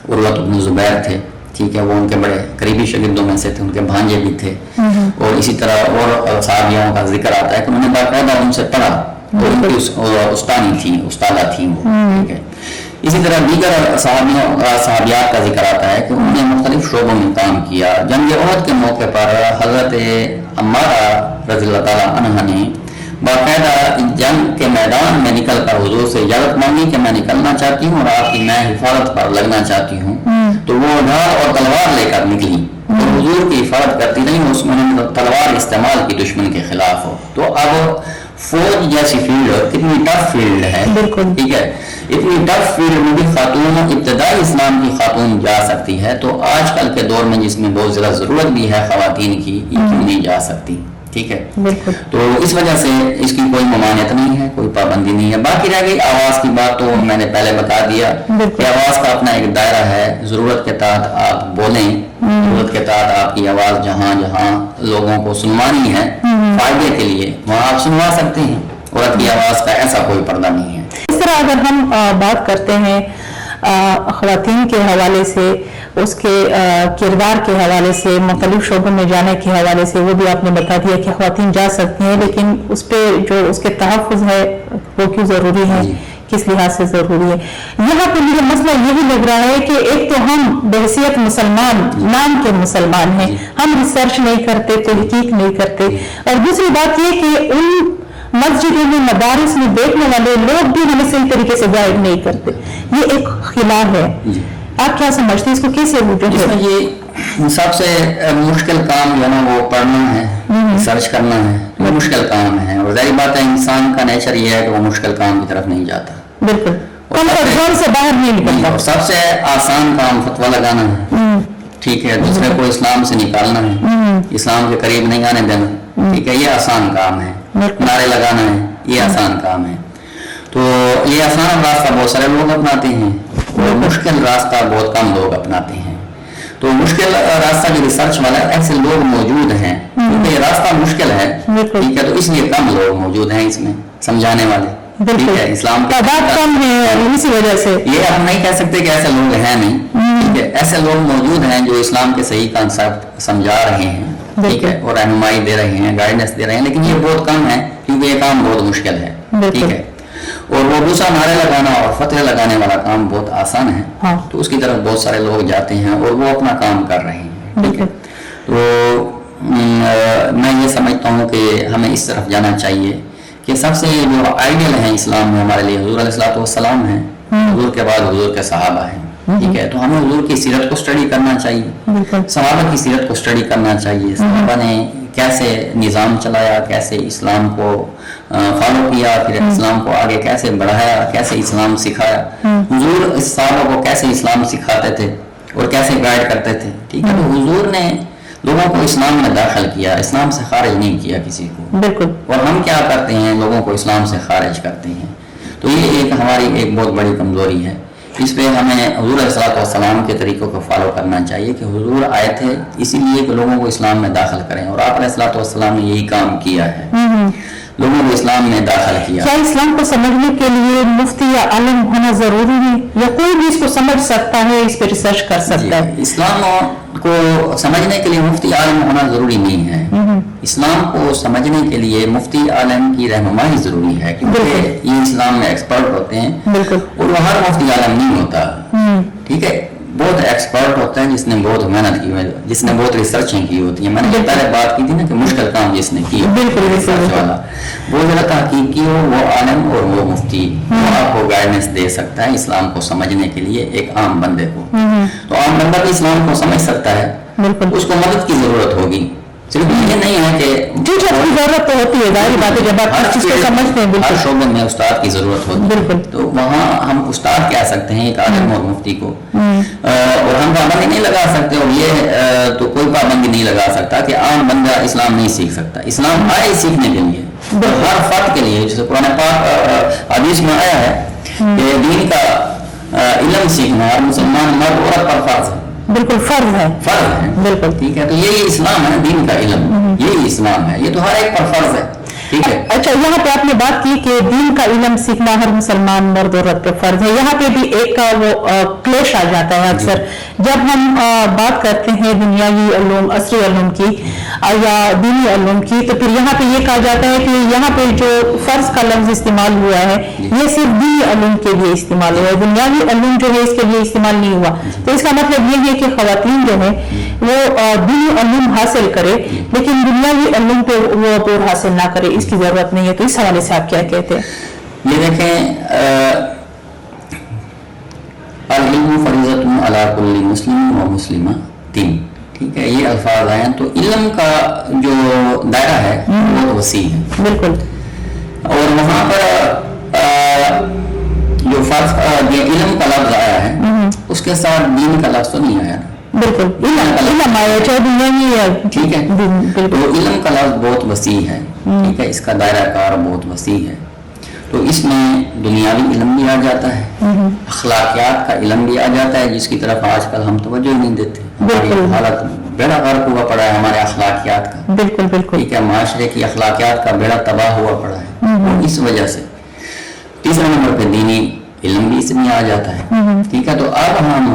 उर्वत इब्न ज़ुबैर थे। ठीक है, वो उनके बड़े करीबी शागिर्दों में से थे, उनके भांजे भी थे। और इसी तरह और सहाबियों का जिक्र आता है कि उन्होंने बाकायदा उनसे पढ़ा, और उनकी उस्तादा थी वो। ठीक है, इसी तरह दीगर सहाबियात का जिक्र आता है कि उन्होंने मुख्तलिफ शोबों में काम किया। जंग उहद के मौके पर हज़रत अम्मारा रज़ी अल्लाह ताला अन्हा ने बाकायदा जंग के मैदान में निकल कर हुजूर से इजाज़त मांगी कि मैं निकलना चाहती हूँ और आपकी मैं हिफाजत पर लगना चाहती हूँ। तो वो ढाल और तलवार लेकर निकली और हुजूर की हिफाजत करती रही, उसमें तलवार इस्तेमाल की दुश्मन के खिलाफ हो। तो अब फौज जैसी फील्ड कितनी टफ फील्ड है। बिल्कुल, ठीक है, इतनी टफ फील्ड में भी खातून, इब्तदाई इस्लाम की खातून जा सकती है, तो आजकल के दौर में जिसमें बहुत ज़्यादा ज़रूरत भी है खवातीन की, ये क्यों नहीं जा सकती। ठीक है, बिल्कुल, तो इस वजह से इसकी कोई ममानियत नहीं है, कोई पाबंदी नहीं है। बाकी रह गई आवाज़ की बात, तो मैंने पहले बता दिया कि आवाज़ का अपना एक दायरा है। ज़रूरत के तहत आप बोलें, ज़रूरत के तहत आपकी आवाज़ जहाँ जहाँ लोगों को सुनवानी है फायदे के लिए, वहाँ आप सुनवा सकते हैं। औरत की आवाज़ का ऐसा कोई पर्दा नहीं है। इस तरह अगर हम बात करते हैं ख़वातीन के हवाले से, उसके किरदार के हवाले से, मुख्तलिफ शोबों में जाने के हवाले से, वो भी आपने बता दिया कि ख़वातीन जा सकती हैं, लेकिन उस पर जो उसके तहफ़्फ़ुज़ है वो क्यों ज़रूरी है किस लिहाज से जरूरी है। यहाँ पे मुझे मसला यही लग रहा है कि एक तो हम बहैसियत मुसलमान, नाम के मुसलमान हैं, हम रिसर्च नहीं करते, तहकीक नहीं करते, और दूसरी बात ये कि उन मस्जिदों में, मदारिस में देखने वाले लोग भी हमें सही तरीके से गाइड नहीं करते। ये एक खिलाफ है। आप क्या समझते हैं, इसको कैसे इसमें ये सबसे मुश्किल काम जो है ना वो पढ़ना है, रिसर्च करना है, वो मुश्किल काम है। और जाहिर बात है इंसान का नेचर ये है कि वो मुश्किल काम की तरफ नहीं जाता, बिल्कुल कंफर्ट जोन से बाहर नहीं निकलता। और सबसे आसान काम फतवा लगाना है, ठीक है, दूसरे को इस्लाम से निकालना है, इस्लाम के करीब नहीं आने देना, ठीक है, ये आसान काम है। नारे लगाना है, ये आसान काम है। तो ये आसान रास्ता बहुत सारे लोग अपनाते हैं और मुश्किल रास्ता बहुत कम लोग अपनाते हैं। तो मुश्किल रास्ता जो रिसर्च वाला है, ऐसे लोग मौजूद हैं क्योंकि ये रास्ता मुश्किल है, ठीक है, तो इसलिए कम लोग मौजूद हैं इसमें समझाने वाले, ठीक है, इस्लाम की तादाद कम है, इसी वजह से ये हम नहीं कह सकते कि ऐसे लोग हैं नहीं, ठीक है, ऐसे लोग मौजूद हैं जो इस्लाम के सही कॉन्सेप्ट समझा रहे हैं, ठीक है, और रहनुमाई दे रहे हैं, गाइडेंस दे रहे हैं, लेकिन ये बहुत कम है क्योंकि ये काम बहुत मुश्किल है, ठीक है। और वो दूसरा नारे लगाना और फतह लगाने वाला काम बहुत आसान है, हाँ। तो उसकी तरफ बहुत सारे लोग जाते हैं और वो अपना काम कर रहे हैं, ठीक है। तो मैं ये समझता हूँ कि हमें इस तरफ जाना चाहिए कि सबसे जो आइडियल है इस्लाम में हमारे लिए हुजूर अलैहिस्सलाम है, हुजूर के बाद हुजूर के सहाबा हैं, ठीक है। तो हमें हुजूर की सीरत को स्टडी करना चाहिए, सहाबा की सीरत को स्टडी करना चाहिए, सहाबा ने कैसे निज़ाम चलाया, कैसे इस्लाम को फॉलो किया, फिर इस्लाम को आगे कैसे बढ़ाया, कैसे इस्लाम सिखाया, हुजूर इस सहाबा को कैसे इस्लाम सिखाते थे और कैसे गाइड करते थे, ठीक है। तो हुजूर ने लोगों को इस्लाम में दाखिल किया, इस्लाम से खारिज नहीं किया किसी को, बिल्कुल। और हम क्या करते हैं, लोगों को इस्लाम से खारिज करते हैं। तो ये एक हमारी एक बहुत बड़ी कमजोरी है। इस पे हमें हुजूर अलैहिस्सलाम के तरीकों को फॉलो करना चाहिए कि हुजूर आए थे इसीलिए कि लोगों को इस्लाम में दाखिल करें, और आप अलैहिस्सलाम ने यही काम किया है, लोगों को इस्लाम में दाखिल किया। क्या इस्लाम को समझने के लिए मुफ्ती या आलिम होना जरूरी है, या कोई भी इसको समझ सकता है, इस पे रिसर्च कर सकता है? इस्लाम को समझने के लिए मुफ्ती आलिम होना जरूरी नहीं है। इस्लाम को समझने के लिए मुफ्ती आलिम की रहनुमाई जरूरी है, क्योंकि ये इस्लाम में एक्सपर्ट होते हैं, और वो हर मुफ्ती आलिम नहीं होता, ठीक है। बहुत एक्सपर्ट होता है जिसने बहुत मेहनत की है, जिसने बहुत रिसर्चिंग की होती है। मैंने पहले बात की थी ना कि मुश्किल काम जिसने किया, बिल्कुल रिसर्च वाला, वो ज़रा तहकीक की हो, वो आलिम और वो मुफ्ती, वो आपको गाइडेंस दे सकता है इस्लाम को समझने के लिए एक आम बंदे को। तो आम बंदा भी इस्लाम को समझ सकता है, उसको मदद की जरूरत होगी। सिर्फ ये नहीं है कि की जरूरत तो होती है, जाहिर बात है, जब आप हर चीज को समझते हैं, हर शोबे में उस्ताद की जरूरत होती है, बिल्कुल। तो वहाँ हम उस्ताद कह सकते हैं एक आलिम और मुफ्ती को, और हम पाबंदी नहीं लगा सकते, और ये तो कोई पाबंदी नहीं लगा सकता कि आम बंदा इस्लाम नहीं सीख सकता। इस्लाम आए सीखने के लिए, हर फर्द के लिए, जैसे कुरान पाक हदीस में आया है कि दीन का इल्म सीखना हर मुसलमान मर्द औरत पर फर्ज है, बिल्कुल फर्ज है, बिल्कुल, ठीक है। तो यही इस्लाम है, दीन का इल्म, यही इस्लाम है, ये तो हर एक पर फर्ज है, ठीक है। अच्छा, यहाँ पे आपने बात की कि दीन का इल्म सीखना हर मुसलमान मर्द औरत पे फर्ज है। यहाँ पे भी एक वो क्लेश आ जाता है अक्सर जब हम बात करते हैं दुनियावी उलूम, असरी उलूम की या दीनी उलूम की, तो फिर यहाँ पे ये कहा जाता है कि यहाँ पे जो फर्ज का लफ्ज इस्तेमाल हुआ है ये सिर्फ दीनी उलूम के लिए इस्तेमाल हुआ है, दुनियावी उलूम जो है इसके लिए इस्तेमाल नहीं हुआ। तो इसका मतलब ये है कि खवातीन जो है वो दीनी उलूम हासिल करे, लेकिन दुनियावी उलूम पे वो अबूर हासिल ना करे, इसकी जरूरत नहीं है। तो इस हवाले से आप क्या कहते हैं? ये देखें, अल-इल्मु फरीज़तुन अला कुल्ली मुस्लिम व मुस्लिमातिन, ठीक है, ये अल्फाज आए। तो इल्म का जो दायरा है बहुत वसी है, बिल्कुल। और वहाँ पर जो फर्ज इल्म का लफ्ज आया है उसके साथ दीन का लफ्ज तो नहीं आया, बिल्कुल, इल्म आया, चाहे दुनियावी, ठीक है। तो इल्म का लफ्ज बहुत वसी है, ठीक है, इसका दायरा कार बहुत वसी है। तो इसमें दुनियावी इल्म भी आ जाता है, अखलाकियात का इल्म भी आ जाता है, जिसकी तरफ आजकल हम तवज्जो ही नहीं देते। हमारी हालत बेड़ा गर्क हुआ पड़ा है हमारे अखलाकियात का, बिल्कुल बिल्कुल, ठीक है, माशरे की अखलाकियात का बेड़ा तबाह हुआ पड़ा है। इस वजह से तीसरे नंबर पे दीनी इल्म भी इसमें आ जाता है, ठीक है। तो अब हम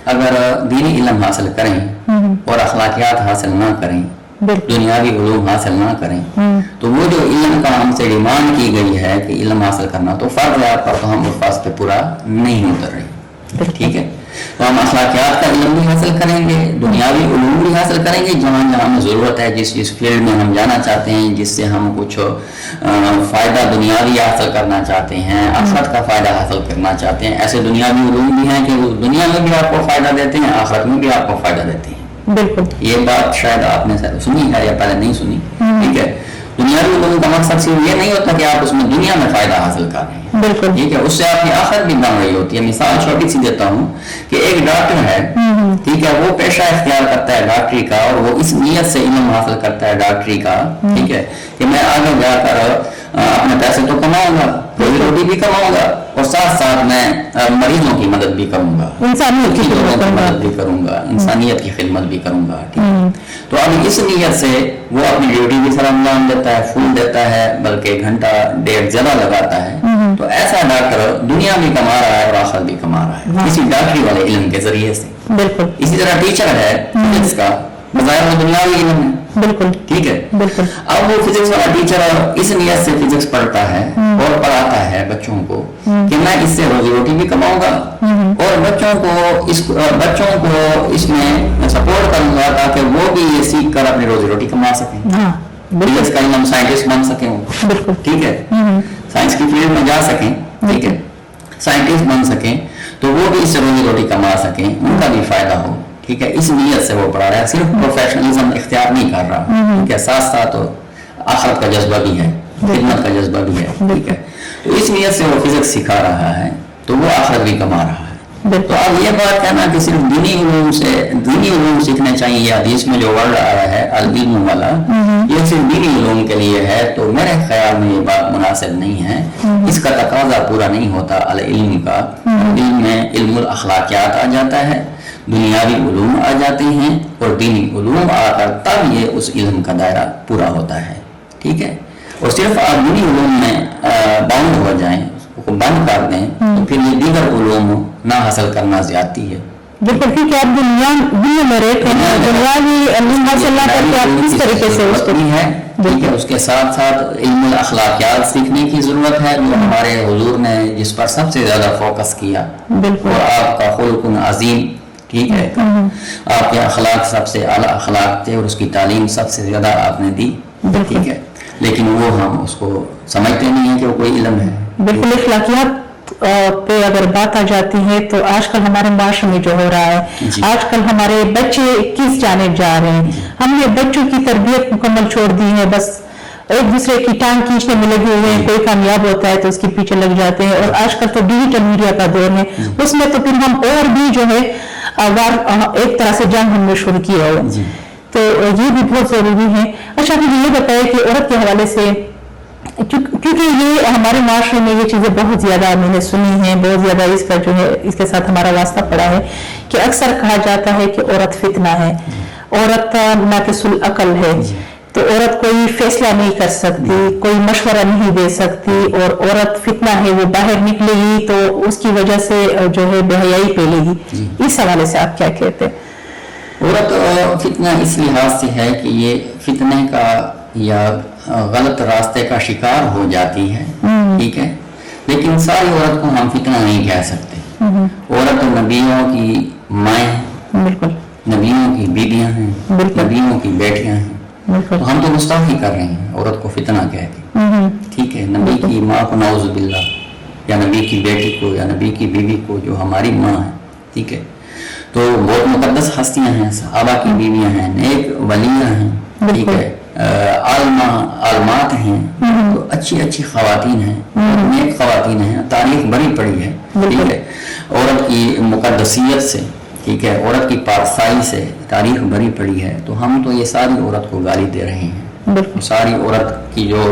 अगर दीनी इल्म हासिल करें और अखलाकियात हासिल ना करें दुनियावी उलूम हासिल ना करें, तो वो जो इल्म का हमसे डिमांड की गई है कि इल्म हासिल करना, तो फर्ज है आपका, तो हम उस पास पे पूरा नहीं उतर रहे। ठीक है, तो हम अखलाकियात का इल्म भी हासिल करेंगे, दुनियावी उलूम भी हासिल करेंगे, जहाँ जहाँ हमें ज़रूरत है, जिस फील्ड में हम जाना चाहते हैं, जिससे हम कुछ फ़ायदा दुनियावी हासिल करना चाहते हैं, आखिरत का फ़ायदा हासिल करना चाहते हैं। ऐसे दुनियावी उलूम भी हैं कि वो दुनिया में भी आपको फ़ायदा देते हैं, आखिरत में भी आपको फ़ायदा देते हैं। बिल्कुल, ये बात शायद आपने सुनी है या पहले नहीं सुनी। ठीक है, दुनियावी उलूम का मकसद सिर्फ ये नहीं होता कि आप उसमें दुनिया में फायदा हासिल कर रहे हैं। बिल्कुल, ठीक है, उससे आपकी आखिरत भी बन रही होती है। मिसाल छोटी सी देता हूँ कि एक डॉक्टर है, ठीक है, वो पेशा इख्तियार करता है डॉक्टरी का, और वो इस नीयत से इल्म हासिल करता है डॉक्टरी का, ठीक है, कि मैं आगे जाकर अपने पैसे तो कमाऊंगा, रोजी रोटी भी कमाऊंगा, और साथ साथ मैं मरीजों की मदद भी करूंगा, इंसानियत की मदद भी करूंगा, इंसानियत की खिदमत भी करूंगा। ठीक है, तो अब इस नीयत से वो अपनी ड्यूटी भी सर अंजाम देता है, फुल देता है, बल्कि घंटा डेढ़ ज्यादा लगाता है। तो ऐसा डॉक्टर दुनिया भी कमा रहा है और आखिरत भी कमा रहा है इसी डॉक्टरी वाले इल्म के जरिए से। बिल्कुल, इसी तरह टीचर है फिजिक्स का, बजाय वो दुनियावी इल्म है। बिल्कुल, ठीक है, बिल्कुल, अब वो फिजिक्स वाला टीचर इस नियत से फिजिक्स पढ़ता है और पढ़ाता है बच्चों को कि मैं इससे रोजी रोटी भी कमाऊंगा और बच्चों को इसमें सपोर्ट करूंगा ताकि वो भी ये सीख कर अपनी रोजी रोटी कमा सकें। हाँ, फिजिक्स का इल्म साइंटिस्ट बन सकें वो। बिल्कुल, ठीक है, साइंस की फील्ड में जा सकें, ठीक है, साइंटिस्ट बन सकें, तो वो भी इससे रोजी रोटी कमा सकें, उनका भी फायदा हो। ठीक है, इस नियत से वो पढ़ा रहा है, सिर्फ प्रोफेशनलिज्म इख्तियार नहीं कर रहा। ठीक है, साथ साथ आखिरत का जज्बा भी है, खिदमत का जज्बा भी है। ठीक है, तो इस नियत से वो फिजिक्स सिखा रहा है, तो वो आखिरत भी कमा रहा है। तो अब ये बात कहना कि सिर्फ दीनी उलूम सीखने चाहिए, या हदीस में जो वर्ड आया है अल इल्म वाला, ये सिर्फ दीनी उलूम के लिए है, तो मेरे ख्याल में ये बात मुनासिब नहीं है। इसका तकाजा पूरा नहीं होता अल इल्म का। इल्म में इल्मुल अखलाकियात आ जाता है, दुनियावी उलूम आ जाते हैं, और दीनी उलूम आकर तब ये उस इल्म का दायरा पूरा होता है। ठीक है, और सिर्फ आप दीनी उलूम में बाउंड हो जाएं, उसको बंद कर दें, तो फिर ये दीगर उलूम ना हासिल करना ज्यादती है। बिल्कुल, क्योंकि आप दुनिया में रहते हैं, दुनियावी इल्म हासिल ना करके आप किस तरीके से उसको है। ठीक है, उसके साथ साथ इल्मुल अखलाकियात सीखने की जरूरत है, जो हमारे हुजूर ने जिस पर सबसे ज्यादा फोकस किया, और आपका खुल्कुन अजीम। ठीक है, आपके अखलाक सबसे आला अखलाक थे और उसकी तालीम सबसे ज्यादा आपने दी। ठीक है, लेकिन वो हम उसको समझते नहीं है कि वो कोई इल्म है। बिल्कुल, अखलाकियात पे अगर बात आ जाती है तो आजकल हमारे माशरे में जो हो रहा है, आजकल हमारे बच्चे किस जानिब जा रहे हैं, हमने बच्चों की तरबियत मुकम्मल छोड़ दी है, बस एक दूसरे की टांग खींचने में लगे हुए हैं। कोई कामयाब होता है तो उसके पीछे लग जाते हैं, और आजकल तो डिजिटल मीडिया का दौर है, उसमें तो फिर हम और भी जो है एक तरह से जंग हमने शुरू किया है, तो ये भी बहुत जरूरी है। अच्छा, मुझे ये बताया कि औरत के हवाले से, क्योंकि ये हमारे माशरे में ये चीजें बहुत ज्यादा मैंने सुनी हैं, बहुत ज्यादा इसका जो है इसके साथ हमारा वास्ता पड़ा है कि अक्सर कहा जाता है कि औरत फितना है, औरत नाकिसुल अकल है, तो औरत कोई फैसला नहीं कर सकती, कोई मशवरा नहीं दे सकती, और औरत फितना है, वो बाहर निकलेगी तो उसकी वजह से जो है बेहयाई फैलेगी। इस हवाले से आप क्या कहते हैं? औरत फितना इस लिहाज से है कि ये फितने का या गलत रास्ते का शिकार हो जाती है। ठीक है, लेकिन सारी औरत को हम फितना नहीं कह सकते। औरत नबियों की माएँ हैं, बिल्कुल, नबियों की बीबियां हैं, नबियों की बेटियां हैं, तो हम तो गुस्ताखी कर रहे हैं औरत को फितना कह के। ठीक है, नबी की माँ को नाउजुबिल्लाह, या नबी की बेटी को, या नबी की बीवी को, जो हमारी माँ है, ठीक है, तो बहुत मुकद्दस हस्तियां हैं, सहाबा की बीवियां हैं, नेक वलियां हैं, ठीक है, आलमात हैं, तो अच्छी अच्छी खवातीन हैं, नेक खवातीन हैं, तारीख बड़ी पड़ी है। ठीक है, औरत की मुकद्दसियत से, ठीक है, औरत की पाकसाई से तारीख बड़ी पड़ी है, तो हम तो ये सारी औरत को गाली दे रहे हैं। तो सारी औरत की जो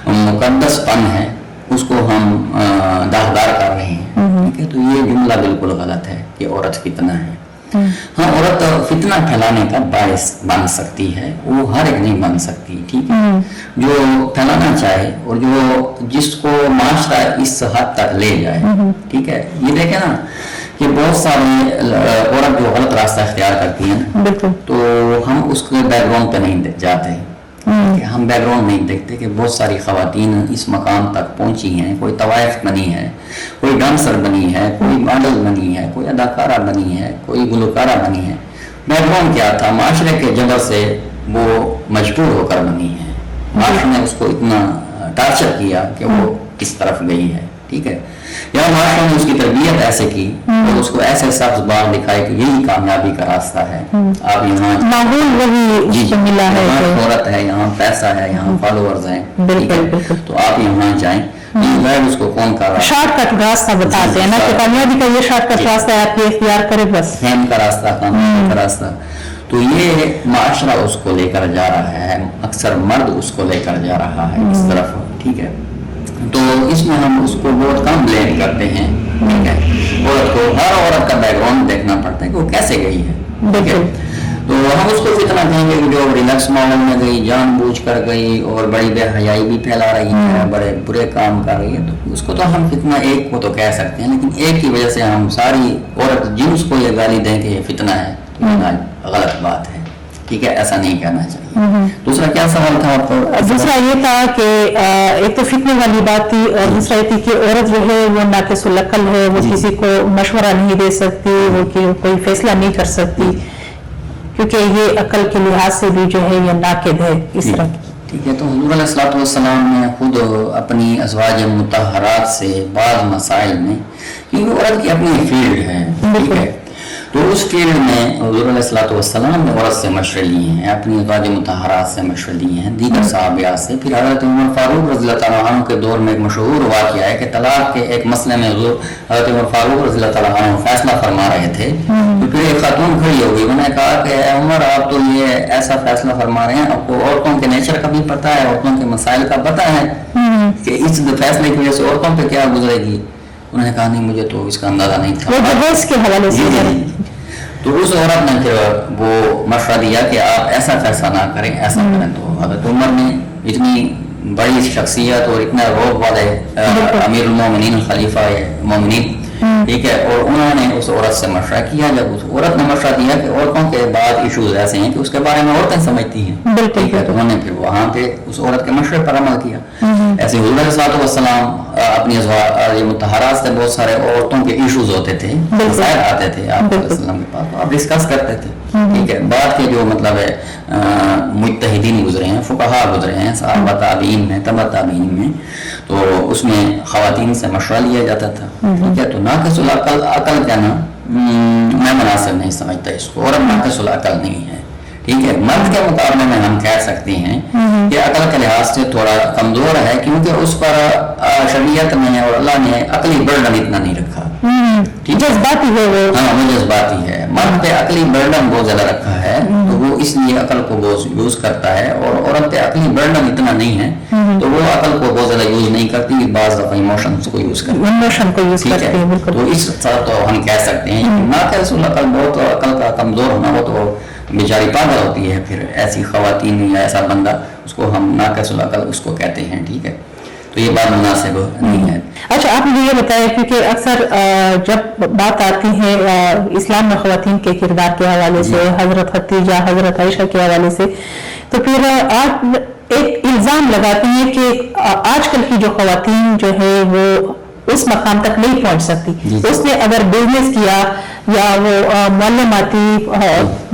मुकद्दसपन है उसको हम दागदार कर रहे हैं। ठीक है, तो ये जुमला बिल्कुल गलत है कि औरत फितना है। हाँ, औरत फितना फैलाने का बायस बन सकती है, वो हर एक नहीं बन सकती। ठीक है, जो फैलाना चाहे और जो जिसको माशरा इस हद तक ले जाए। ठीक है, ये देखे ना कि बहुत सारी औरत जो गलत रास्ता इख्तियार करती हैं, तो हम उसके बैकग्राउंड पे नहीं जाते, कि हम बैकग्राउंड नहीं देखते कि बहुत सारी खवातीन इस मकाम तक पहुंची हैं, कोई तवाइफ बनी है, कोई डांसर बनी है, कोई मॉडल बनी है, कोई अदाकारा बनी है, कोई गुलकारा बनी है। बैकग्राउंड क्या था? माशरे के जबर से वो मजबूर होकर बनी है, माशरे ने उसको इतना टार्चर किया कि वो इस तरफ गई है, ठीक है। या माशरे ने उसकी तरबियत ऐसे की और उसको ऐसे सब्ज बाग दिखाए कि यही कामयाबी का रास्ता है। आप यहाँ माहौल वही उसको मिला है, यहाँ शोहरत है, यहाँ पैसा है, यहाँ फॉलोअर्स हैं, ठीक है, तो आप यहाँ जाएं। उसको कौन कर रहा है? शॉर्टकट रास्ता बताते हैं ना कि कामयाबी का ये शॉर्टकट रास्ता है, आप ये इख्तियार करें बस। फैम का रास्ता, कामयाबी का रास्ता, तो ये माशरा उसको लेकर जा रहा है, अक्सर मर्द उसको लेकर जा रहा है इस तरफ, ठीक है। तो इसमें हम उसको बहुत कम ब्लेम करते हैं, ठीक है। औरत को, हर औरत का बैकग्राउंड देखना पड़ता है कि वो कैसे गई है, ठीक है। तो हम उसको इतना कहेंगे कि जो रिलैक्स माहौल में गई, जानबूझ कर गई और बड़ी बेहयाई भी फैला रही है, बड़े बुरे काम कर रही है, तो उसको तो हम फितना एक को तो कह सकते हैं, लेकिन एक की वजह से हम सारी औरत जिन्स को ये गाली दें कि ये फितना है, तो ये गलत बात है, ठीक है, ऐसा नहीं कहना चाहिए। दूसरा क्या सवाल था आपका? दूसरा ये था कि एक तो फितने वाली बात थी, और दूसरा ये थी कि औरत जो है वो नाक़िसुल अक़ल है, वो किसी को मशवरा नहीं दे सकती, वो कोई फैसला नहीं कर सकती, क्योंकि ये अकल के लिहाज से भी जो है ये नाकिद है इस तरह। ठीक है, तो हुज़ूर अलैहिस्सलातु वस्सलाम ने खुद अपनी अज़वाज मुतहहरात से बाज़ मसाइल में, क्योंकि औरत की अपनी फील्ड है, ठीक है, तो उस फील्ड में हुज़ूर अलैहिस्सलातु वस्सलाम ने औरत से मशवरे लिए हैं, अपनी अज़वाज मुतहहरात से मशवरे लिए हैं, दीगर सहाबियात से। फिर हज़रत उमर फारूक रज़ियल्लाहु तआला अन्हु के दौर में एक मशहूर वाक़या है कि तलाक के एक मसले में हज़रत उमर फारूक रज़ियल्लाहु तआला अन्हु फैसला फरमा रहे थे, तो फिर एक खातून खड़ी हो गई, उन्होंने कहा कि उमर आप तो ये ऐसा फैसला फरमा रहे हैं, आपको औरतों के नेचर का भी पता है, औरतों के मसाइल का पता है कि इस फैसले की वजह से औरतों पर क्या गुजरेगी। उन्होंने कहा नहीं, मुझे तो इसका अंदाजा नहीं था। वो डिवोर्स के हवाले से तो उस औरत ने फिर वो मशवरा दिया कि आप ऐसा फैसला ना करें, ऐसा करें। तो हज़रत उमर ने इतनी बड़ी शख्सियत और इतना रोब वाले अमीरुल मोमिनीन खलीफा मोमिनीन, ठीक है, और उन्होंने उस औरत से मशवरा किया। जब उस औरत ने मशवरा दिया कि औरतों के बाद इशूज ऐसे हैं कि उसके बारे में औरतें समझती हैं, ठीक है, तो उन्होंने फिर वहाँ पे उस औरत के मशवरे पर अमल किया। ऐसे हुज़ूर अलैहिस्सलातु वस्सलाम अपनी अज़वाज मुतहहरात से बहुत सारे औरतों के इशूज होते थे, मसाइल आते थे आप वसल्लम के पास, तो आप डिस्कस करते थे, ठीक है। बाद के जो मतलब है मुज्तहिदीन गुजरे हैं, फुक़हा गुजरे हैं, सहाबा ताबीन में, तबा ताबीन में, तो उसमें ख़वातीन से मशवरा लिया जाता था, ठीक है। तो नाक़िसुल अक़ल कहना मैं मुनासिब नहीं समझता इसको, और नाक़िसुल अक़ल नहीं है, ठीक है। मर्द के मुकाबले में हम कह सकते हैं कि अकल के लिहाज से थोड़ा कमजोर है, क्योंकि उस पर शरीयत ने और अल्लाह ने अकली बर्डन इतना नहीं रखा, जज्बाती है वो, हाँ वो जज्बाती है। मर्द पे अकली बर्डन बहुत ज्यादा रखा है, तो वो इसलिए अकल को बहुत यूज करता है, और औरत पे अकली बर्डन इतना नहीं है, तो वो अकल को बहुत ज्यादा यूज नहीं करती, बाज़ दफा इमोशंस को यूज करती है, इमोशन को यूज करती है, बिल्कुल। तो इस तरह तो हम कह सकते हैं नाक़िसुल अक़ल बहुत अकल का कमजोर होना, वो तो बेचारी पागल होती है, फिर ऐसी ख़वातीन या ऐसा बंदा उसको हम नाक़िसुल अक़ल उसको कहते हैं, ठीक है। तो ये बात मुनासिब नहीं है। अच्छा, आप मुझे ये बताया, क्योंकि अक्सर जब बात आती है इस्लाम में ख़वातीन के किरदार के हवाले से, हज़रत खदीजा, हज़रत आयशा के हवाले से, तो फिर आप एक इल्ज़ाम लगाते हैं कि आजकल की जो ख़वातीन जो है वो उस मकाम तक नहीं पहुंच सकती। उसने अगर बिजनेस किया या वो मुअल्लिमाती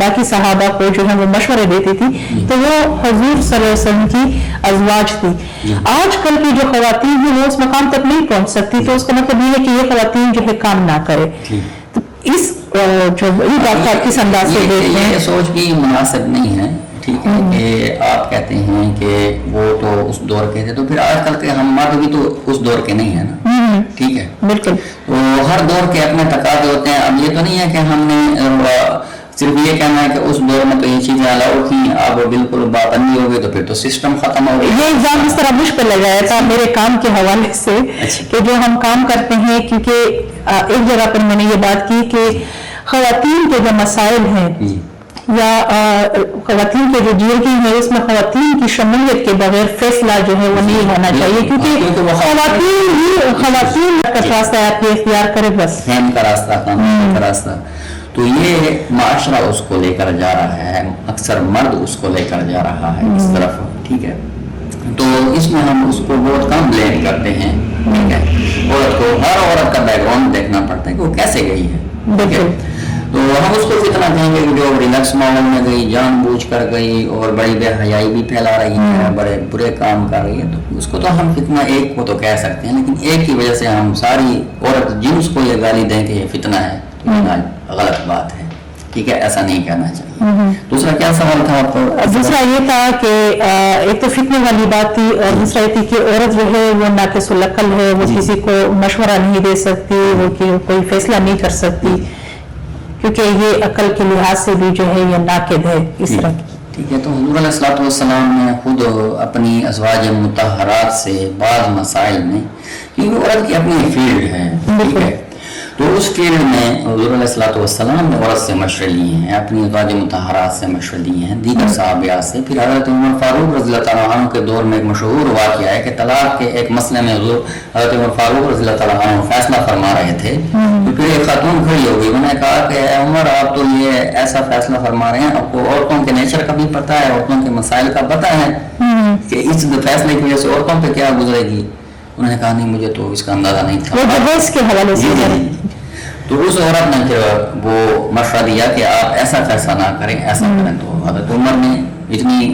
बाकी सहाबा को जो है वो मशवरे देती थी, तो वो हुजूर सल्लल्लाहु अलैहि वसल्लम की अज़वाज थी। आजकल की जो ख़वातीन है वो उस मकाम तक नहीं पहुंच सकती, तो उसका मतलब ये है कि ये ख़वातीन जो है काम ना करे। तो इस जो ये बात आप किस अंदाज से देखते हैं? ये सोच भी मुनासिब नहीं है, ठीक है, कि आप कहते हैं कि वो तो उस दौर के थे, तो फिर आजकल के हम मर्द भी तो उस दौर के नहीं है ना, ठीक है, बिल्कुल। तो हर दौर के अपने तकाज़े होते हैं। अब ये तो नहीं है कि हमने सिर्फ ये कहना है कि उस दौर में तो ये चीजें अलाउ थी, अब बिल्कुल पाबंदी हो गई, तो फिर तो सिस्टम खत्म हो गया। ये एग्जाम इस तरह मुझ पर लगाया था मेरे काम के हवाले से, कि जो हम काम करते हैं, क्योंकि एक जगह पर मैंने ये बात की कि ख़वातीन के जो मसाइल हैं या ख़वातीन के जो जिंदगी है, उसमें ख़वातीन की शमूलियत के बगैर फैसला जो है वो नहीं होना चाहिए, क्योंकि ख़वातीन ही ख़वातीन का रास्ता आप इख्तियार करें, बस फहम का रास्ता, कानून का रास्ता। تو یہ معاشرہ اس کو لے کر جا رہا ہے، اکثر مرد اس کو لے کر جا رہا ہے اس طرف، ٹھیک ہے. تو اس میں ہم اس کو بہت کم بلیم کرتے ہیں، ٹھیک ہے. عورت کو ہر عورت کا بیک گراؤنڈ دیکھنا پڑتا ہے کہ وہ کیسے گئی ہے، ٹھیک ہے. تو ہم اس کو اتنا کہیں گے کہ جو ریلیکس ماحول میں گئی، جان بوجھ کر گئی اور بڑی بے حیائی بھی پھیلا رہی ہے، بڑے برے کام کر رہی ہے، تو اس کو تو ہم فتنہ ایک کو تو کہہ سکتے ہیں، لیکن ایک کی وجہ سے ہم ساری عورت جنس کو یہ گالی دیں کہ یہ فتنہ ہے، تو یہ غلط بات ہے، ٹھیک ہے. ایسا نہیں کہنا چاہیے. دوسرا کیا سوال تھا آپ کو؟ دوسرا یہ تھا کہ ایک تو فتنے والی بات تھی، اور دوسرا یہ تھی کہ عورت جو ہے وہ ناقص العقل ہے، وہ کسی کو مشورہ نہیں دے سکتی، وہ کوئی فیصلہ نہیں کر سکتی، کیونکہ یہ عقل کے لحاظ سے بھی جو ہے یہ ناقد ہے اس طرح کی. ٹھیک ہے. تو حضور علیہ الصلوۃ والسلام نے خود اپنی ازواج مطہرات سے بعض مسائل میں، کیونکہ عورت کی اپنی فیلڈ ہے، ٹھیک ہے، تو اس فیلڈ میں حضور علیہ الصلوۃ والسلام نے عورت سے مشورے لیے ہیں، اپنی ازواج مطہرات سے مشورے لیے ہیں، دیگر صحابیات سے. پھر حضرت عمر فاروق رضی اللہ تعالیٰ عنہ کے دور میں ایک مشہور واقعہ ہے کہ طلاق کے ایک مسئلے میں حضرت عمر فاروق رضی اللہ تعالیٰ عنہ فیصلہ فرما رہے تھے. تو پھر ایک خاتون کھڑی ہو گئی، انہوں نے کہا کہ عمر آپ تو یہ ایسا فیصلہ فرما رہے ہیں، آپ کو عورتوں کے نیچر کا بھی پتہ ہے، عورتوں کے مسائل کا پتہ ہے کہ اس فیصلے کی وجہ سے عورتوں پہ کیا گزرے گی. انہوں نے کہا نہیں مجھے تو اس کا اندازہ نہیں تھا. وہ کے حوالے سے تو اس عورت نے پھر وہ مشورہ دیا کہ آپ ایسا فیصلہ نہ کریں، ایسا کریں. تو حضرت عمر نے اتنی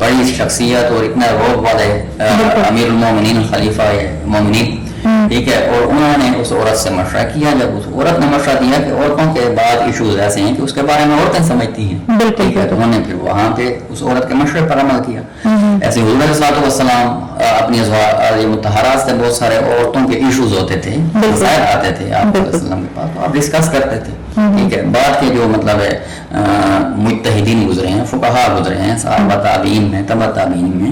بڑی شخصیت اور اتنا روب والے امیر المومنین خلیفہ مومنین، ٹھیک ہے، اور انہوں نے اس عورت سے مشورہ کیا. جب اس عورت نے مشورہ دیا کہ عورتوں کے بعد ایشوز ایسے ہیں کہ اس کے بارے میں عورتیں سمجھتی ہیں، ٹھیک ہے، تو انہوں نے پھر وہاں پہ اس عورت کے مشورے پر عمل کیا. ایسے حضور علیہ الصلوۃ والسلام اپنی ازواج مطہرات سے بہت سارے عورتوں کے ایشوز ہوتے تھے، مسائل آتے تھے آپ علیہ السلام کے پاس، تو آپ ڈسکس کرتے تھے، ٹھیک ہے. بعد کے جو مطلب ہے مجتہدین گزرے ہیں، فقہا گزرے ہیں، صحابہ تابعین میں، تبع تابعین میں،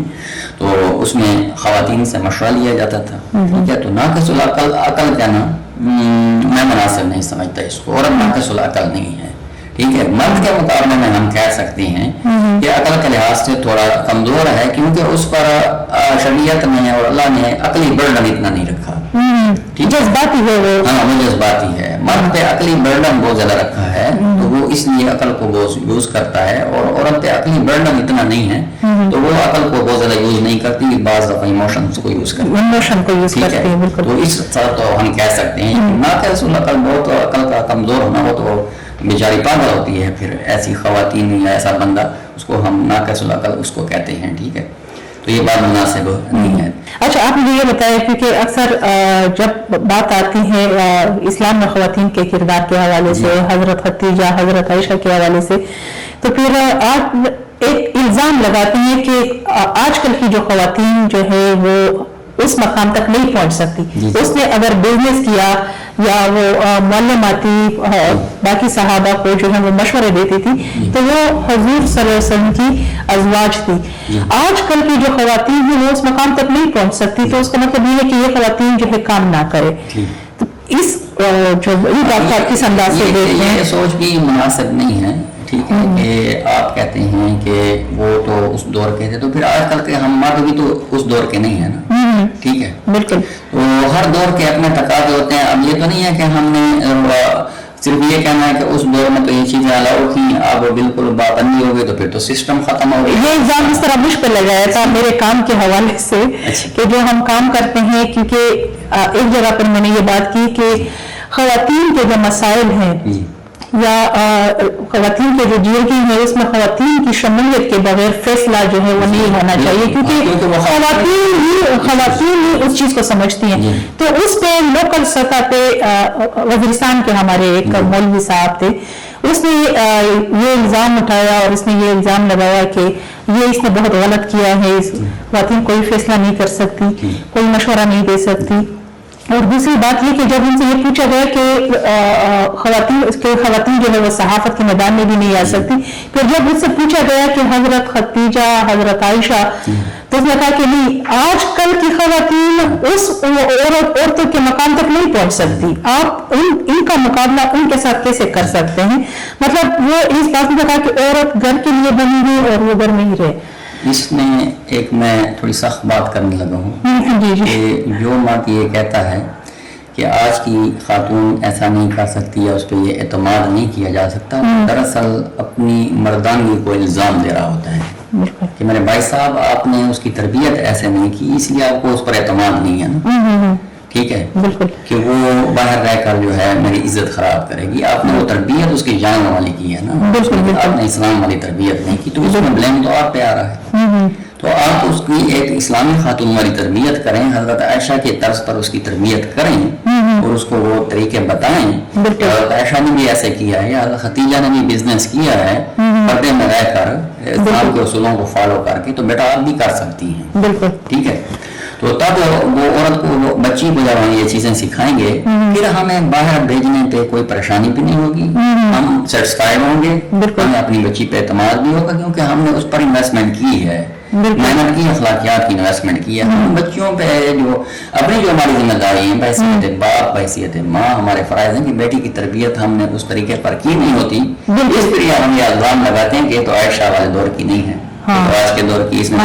تو اس میں خواتین سے مشورہ لیا جاتا تھا، ٹھیک ہے. تو ناقص العقل عقل کہنا میں مناسب نہیں سمجھتا اس کو، عورت ناقص العقل نہیں ہے، ٹھیک ہے. مرد کے مقابلے میں ہم کہہ سکتے ہیں کہ عقل کے لحاظ سے تھوڑا کمزور ہے، کیونکہ اس پر شریعت میں اور اللہ نے عقلی برڈن اتنا نہیں رکھا، جذباتی ہے وہ، ہاں وہ جذباتی ہے. مرد پہ عقلی برڈن بہت زیادہ رکھا ہے، تو وہ اس لیے عقل کو بہت یوز کرتا ہے، اور عورت پہ عقلی برڈن اتنا نہیں ہے تو وہ عقل کو بہت زیادہ یوز نہیں کرتی، بعض دفعہ ایموشنز کو یوز کرتی ہے. تو اس طرح تو ہم کہہ سکتے ہیں ناقص العقل بہت عقل کا کمزور ہونا ہو تو بیچاری پاگل ہوتی ہے، پھر ایسی خواتین یا ایسا بندہ اس کو ہم ناقص العقل اس کو کہتے ہیں، ٹھیک ہے. تو یہ بات مناسب نہیں ہے. اچھا آپ مجھے یہ بتائیں، کیونکہ اکثر جب بات آتی ہے اسلام میں خواتین کے کردار کے حوالے سے، حضرت ختیجہ، حضرت عائشہ کے حوالے سے، تو پھر آپ ایک الزام لگاتے ہیں کہ آج کل کی جو خواتین جو ہے وہ اس مقام تک نہیں پہنچ سکتی. اس نے اگر بزنس کیا یا وہ معلماتی باقی صحابہ کو جو ہے وہ مشورے دیتی تھی تو وہ حضور صلی اللہ علیہ وسلم کی ازواج تھی. آج کل کی جو خواتین ہیں وہ اس مقام تک نہیں پہنچ سکتی، تو اس کا مطلب یہ ہے کہ یہ خواتین جو ہے کام نہ کرے. تو اس جو بات کو آپ کس انداز سے دیکھتے ہیں؟ یہ سوچ بھی مناسب نہیں ہے، ٹھیک ہے، کہ آپ کہتے ہیں کہ وہ تو اس دور کے تھے، تو پھر آج کل کے ہم مرد بھی تو اس دور کے نہیں ہیں نا، ٹھیک ہے. بالکل. تو ہر دور کے اپنے تقاضے ہوتے ہیں. اب یہ تو نہیں ہے کہ ہم نے صرف یہ کہنا ہے کہ اس دور میں تو یہ چیزیں الاؤ تھیں، اب بالکل پابندی ہو گئی تو پھر تو سسٹم ختم ہو گئی. یہ الزام اس طرح مجھ پہ لگایا تھا میرے کام کے حوالے سے کہ جو ہم کام کرتے ہیں، کیونکہ ایک جگہ پر میں نے یہ بات کی کہ خواتین کے جو مسائل ہیں یا خواتین کے جو جیوگی ہیں اس میں خواتین کی شمولیت کے بغیر فیصلہ جو ہے وہ نہیں ہونا چاہیے، کیونکہ خواتین ہی اس چیز کو سمجھتی ہیں. تو اس پہ لوکل سطح پہ وزیرستان کے ہمارے ایک مولوی صاحب تھے، اس نے یہ الزام اٹھایا اور اس نے یہ الزام لگایا کہ یہ اس نے بہت غلط کیا ہے، خواتین کوئی فیصلہ نہیں کر سکتی، کوئی مشورہ نہیں دے سکتی. اور دوسری بات یہ کہ جب ان سے یہ پوچھا گیا کہ خواتین جو ہے وہ صحافت کے میدان میں بھی نہیں آ سکتی، پھر جب ان سے پوچھا گیا کہ حضرت ختیجہ، حضرت عائشہ، تو اس نے کہا کہ نہیں، آج کل کی خواتین اس عورتوں کے مقام تک نہیں پہنچ سکتی، آپ ان کا مقابلہ ان کے ساتھ کیسے کر سکتے ہیں. مطلب وہ اس بات میں کہا کہ عورت گھر کے لیے بنی ہے اور وہ گھر میں ہی رہے. اس میں ایک میں تھوڑی سخت بات کرنے لگا ہوں کہ جو مرد یہ کہتا ہے کہ کہ آج کی خاتون ایسا نہیں کر سکتی یا اس پہ یہ اعتماد نہیں کیا جا سکتا، دراصل اپنی مردانگی کو الزام دے رہا ہوتا ہے کہ میرے بھائی صاحب آپ نے اس کی تربیت ایسے نہیں کی، اس لیے آپ کو اس پر اعتماد نہیں ہے نا، ٹھیک ہے، کہ وہ باہر رہ کر جو ہے میری عزت خراب کرے گی۔ آپ نے وہ تربیت اس کی جان والی کی ہے نا، آپ نے اسلام والی تربیت نہیں کی، تو اس میں بلیم تو آپ پہ آ رہا ہے۔ تو آپ اس کی ایک اسلامی خاتون والی تربیت کریں، حضرت عائشہ کے طرز پر اس کی تربیت کریں اور اس کو وہ طریقے بتائیں۔ حضرت عائشہ نے بھی ایسے کیا ہے، حضرت خدیجہ نے بھی بزنس کیا ہے پردے میں رہ کر، اسلام کے اصولوں کو فالو کر کے، تو بیٹا آپ بھی کر سکتی ہیں، ٹھیک ہے۔ تو تب وہ عورت کو، بچی کو جب ہم یہ چیزیں سکھائیں گے، پھر ہمیں باہر بھیجنے پہ کوئی پریشانی بھی نہیں ہوگی، ہم سیٹسفائیڈ ہوں گے، ہمیں اپنی بچی پہ اعتماد بھی ہوگا، کیونکہ ہم نے اس پر انویسٹمنٹ کی ہے، محنت کی، اخلاقیات کی انویسٹمنٹ کی ہے۔ ہم بچیوں پہ جو اپنی جو ہماری ذمہ داری ہیں، بحیثیت باپ، بحیثیت ماں، ہمارے فرائض ہیں کہ بیٹی کی تربیت ہم نے اس طریقے پر کی نہیں ہوتی، اس پر ہم یہ الزام لگاتے ہیں کہ یہ تو عائشہ والے دور کی نہیں ہے، آج کے دور کی، اس میں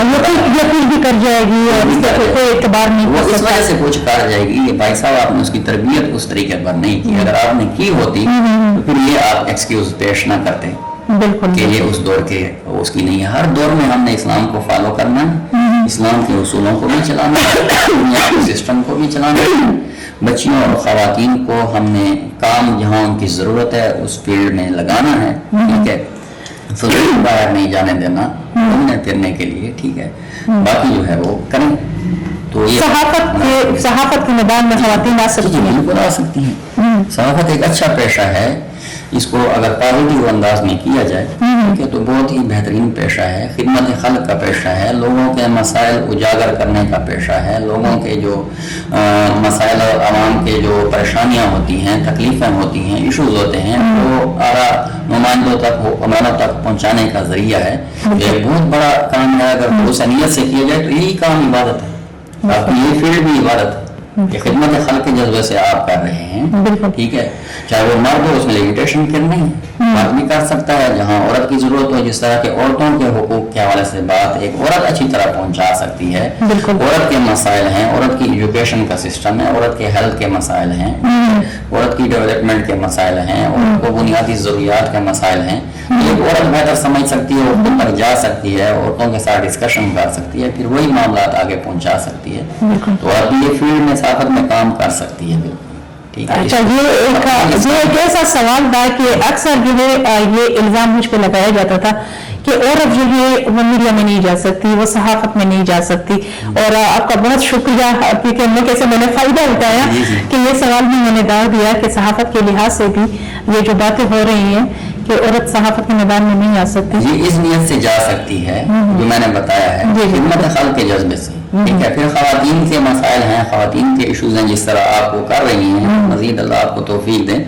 بھی کر جائے گی اور اس کا کوئی اعتبار نہیں، وہ اس وجہ سے کچھ کر جائے گی کہ بھائی صاحب آپ نے اس کی تربیت اس طریقے پر نہیں کی، اگر آپ نے کی ہوتی تو پھر یہ آپ ایکسکیوز پیش نہ کرتے کہ یہ اس دور کے اس کی نہیں ہے۔ ہر دور میں ہم نے اسلام کو فالو کرنا ہے، اسلام کے اصولوں کو بھی چلانا ہے، دنیا کے سسٹم کو بھی چلانا ہے، بچیوں اور خواتین کو ہم نے کام جہاں ان کی ضرورت ہے اس فیلڈ میں لگانا ہے، ٹھیک ہے، فضول باہر نہیں جانے دینا گھومنے پھرنے کے لیے، ٹھیک ہے، باقی جو ہے وہ کریں۔ تو یہ صحافت کے میدان میں خواتین آ سکتی ہیں، بالکل آ سکتی ہیں۔ صحافت ایک اچھا پیشہ ہے، اس کو اگر پازیٹیو انداز میں کیا جائے ٹھیک ہے تو بہت ہی بہترین پیشہ ہے، خدمت خلق کا پیشہ ہے، لوگوں کے مسائل اجاگر کرنے کا پیشہ ہے، لوگوں کے جو مسائل، عوام کے جو پریشانیاں ہوتی ہیں، تکلیفیں ہوتی ہیں، ایشوز ہوتے ہیں، وہ آرا نمائندوں تک، حکمرانوں تک پہنچانے کا ذریعہ ہے۔ یہ بہت بڑا کام ہے، اگر اس نیت سے کیا جائے تو یہی کام عبادت ہے، آپ کی یہ فیلڈ بھی عبادت ہے، یہ خدمت خلق کے جذبے سے آپ کر رہے ہیں، ٹھیک ہے، چاہے وہ مرد ہو، اس میں لیمیٹیشن کر نہیں ہے، مرد بھی کر سکتا ہے، جہاں عورت کی ضرورت ہو، جس طرح کے عورتوں کے حقوق کے حوالے سے بات ایک عورت اچھی طرح پہنچا سکتی ہے، عورت کے مسائل ہیں، عورت کی ایجوکیشن کا سسٹم ہے، عورت کے ہیلتھ کے مسائل ہیں، عورت کی ڈیولپمنٹ کے مسائل ہیں، عورت کو بنیادی ضروریات کے مسائل ہیں، ایک عورت بہتر سمجھ سکتی ہے، عورتوں پر جا سکتی ہے، عورتوں کے ساتھ ڈسکشن کر سکتی ہے، پھر وہی معاملات آگے پہنچا سکتی ہے، تو اب یہ فیلڈ میں صحافت میں کام کر سکتی ہے، بالکل ٹھیک ہے۔ اچھا، یہ ایک ایسا سوال تھا کہ اکثر جو ہے یہ الزام مجھ پہ لگایا جاتا تھا کہ عورت جو ہے وہ میڈیا میں نہیں جا سکتی، وہ صحافت میں نہیں جا سکتی، اور آپ کا بہت شکریہ کیونکہ میں نے فائدہ اٹھایا کہ یہ سوال بھی میں نے ڈال دیا کہ صحافت کے لحاظ سے بھی یہ جو باتیں ہو رہی ہیں کہ عورت صحافت کے میدان میں نہیں آ سکتی، جی اس نیت سے جا سکتی ہے جو میں نے بتایا ہے، خدمت خلق کے جذبے سے، ٹھیک ہے۔ پھر خواتین کے مسائل ہیں، خواتین کے ایشوز ہیں، جس طرح آپ کو کر رہی ہیں، مزید اللہ آپ کو توفیق دیں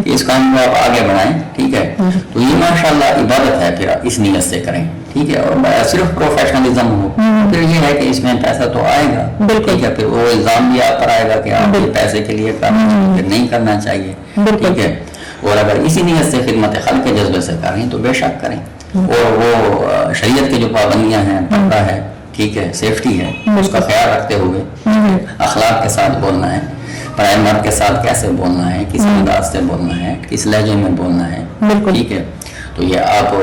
کہ اس کام کو آپ آگے بڑھائیں، ٹھیک ہے، تو یہ ماشاءاللہ عبادت ہے، پھر اس نیت سے کریں، ٹھیک ہے، اور صرف پروفیشنلزم ہو، پھر یہ ہے کہ اس میں پیسہ تو آئے گا، ٹھیک ہے، پھر وہ الزام بھی آپ پر آئے گا کہ آپ یہ پیسے کے لیے پھر نہیں کرنا چاہیے، ٹھیک ہے، اور اگر اسی نیت سے خدمت خلق کے جذبے سے کریں تو بے شک کریں، اور وہ شریعت کی جو پابندیاں ہیں، پردہ ہے، ٹھیک ہے، سیفٹی ہے، اس کا خیال رکھتے ہوئے اخلاق کے ساتھ بولنا ہے، پرائے مرد کے ساتھ کیسے بولنا ہے، کس انداز سے بولنا ہے، کس لہجے میں بولنا ہے، ٹھیک ہے، تو یہ آپ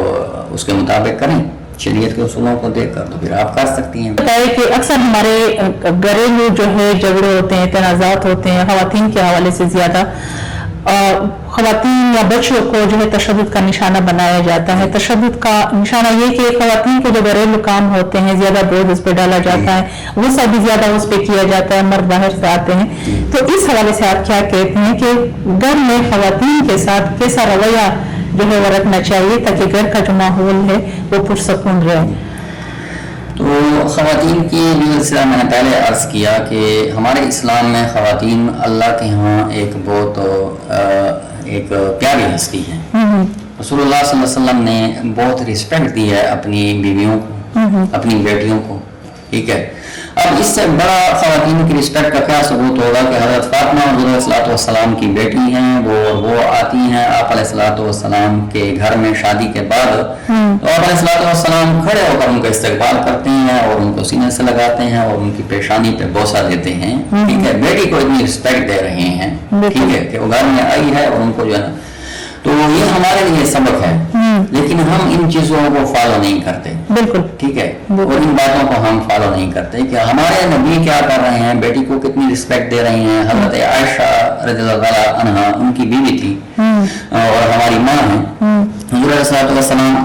اس کے مطابق کریں، شریعت کے اصولوں کو دیکھ کر تو پھر آپ کر سکتی ہیں۔ کہ اکثر ہمارے گھریلو جو ہے جھگڑے ہوتے ہیں، تنازعات ہوتے ہیں، خواتین کے حوالے سے زیادہ خواتین یا بچوں کو جو ہے تشدد کا نشانہ بنایا جاتا ہے۔ تشدد کا نشانہ یہ کہ خواتین کے جو گھریلو کام ہوتے ہیں زیادہ بوجھ اس پہ ڈالا جاتا ہے، وہ سب بھی زیادہ اس پہ کیا جاتا ہے، مرد باہر سے آتے ہیں، تو اس حوالے سے آپ کیا کہتے ہیں کہ گھر میں خواتین کے ساتھ کیسا رویہ جو ہے وہ رکھنا چاہیے تاکہ گھر کا جو ماحول ہے وہ پرسکون رہے؟ تو خواتین کی جیسے میں نے پہلے عرض کیا کہ ہمارے اسلام میں خواتین اللہ کے ہاں ایک بہت ایک پیاری ہستی ہے۔ رسول اللہ صلی اللہ علیہ وسلم نے بہت رسپیکٹ دی ہے اپنی بیویوں کو، اپنی بیٹیوں کو، ٹھیک ہے۔ اب اس سے بڑا خواتین کی رسپیکٹ کا کیا ثبوت ہوگا کہ حضرت فاطمہ حضور علیہ الصلوۃ والسلام کی بیٹی ہیں، وہ آتی ہیں آپ علیہ الصلوۃ والسلام کے گھر میں شادی کے بعد، تو آپ علیہ الصلوۃ والسلام کھڑے होकर उनका इस्तकबाल करते हैं और उनको सीने से लगाते हैं और उनकी पेशानी पे बोसा देते हैं, ठीक है। बेटी को इतनी रिस्पेक्ट दे रहे हैं, ठीक है, कि वो घर में आई है और उनको जो है ना, तो ये हमारे लिए सबक है। लेकिन हम इन चीजों को फॉलो नहीं करते, बिल्कुल, ठीक है, और इन बातों को हम फॉलो नहीं करते कि हमारे नबी क्या कर रहे हैं, बेटी को कितनी रिस्पेक्ट दे रहे हैं। हजरत आयशा रज़ियल्लाहु अन्हा उनकी बीवी थी और हमारी माँ है, हुज़ूर सल्लल्लाहु अलैहि वसल्लम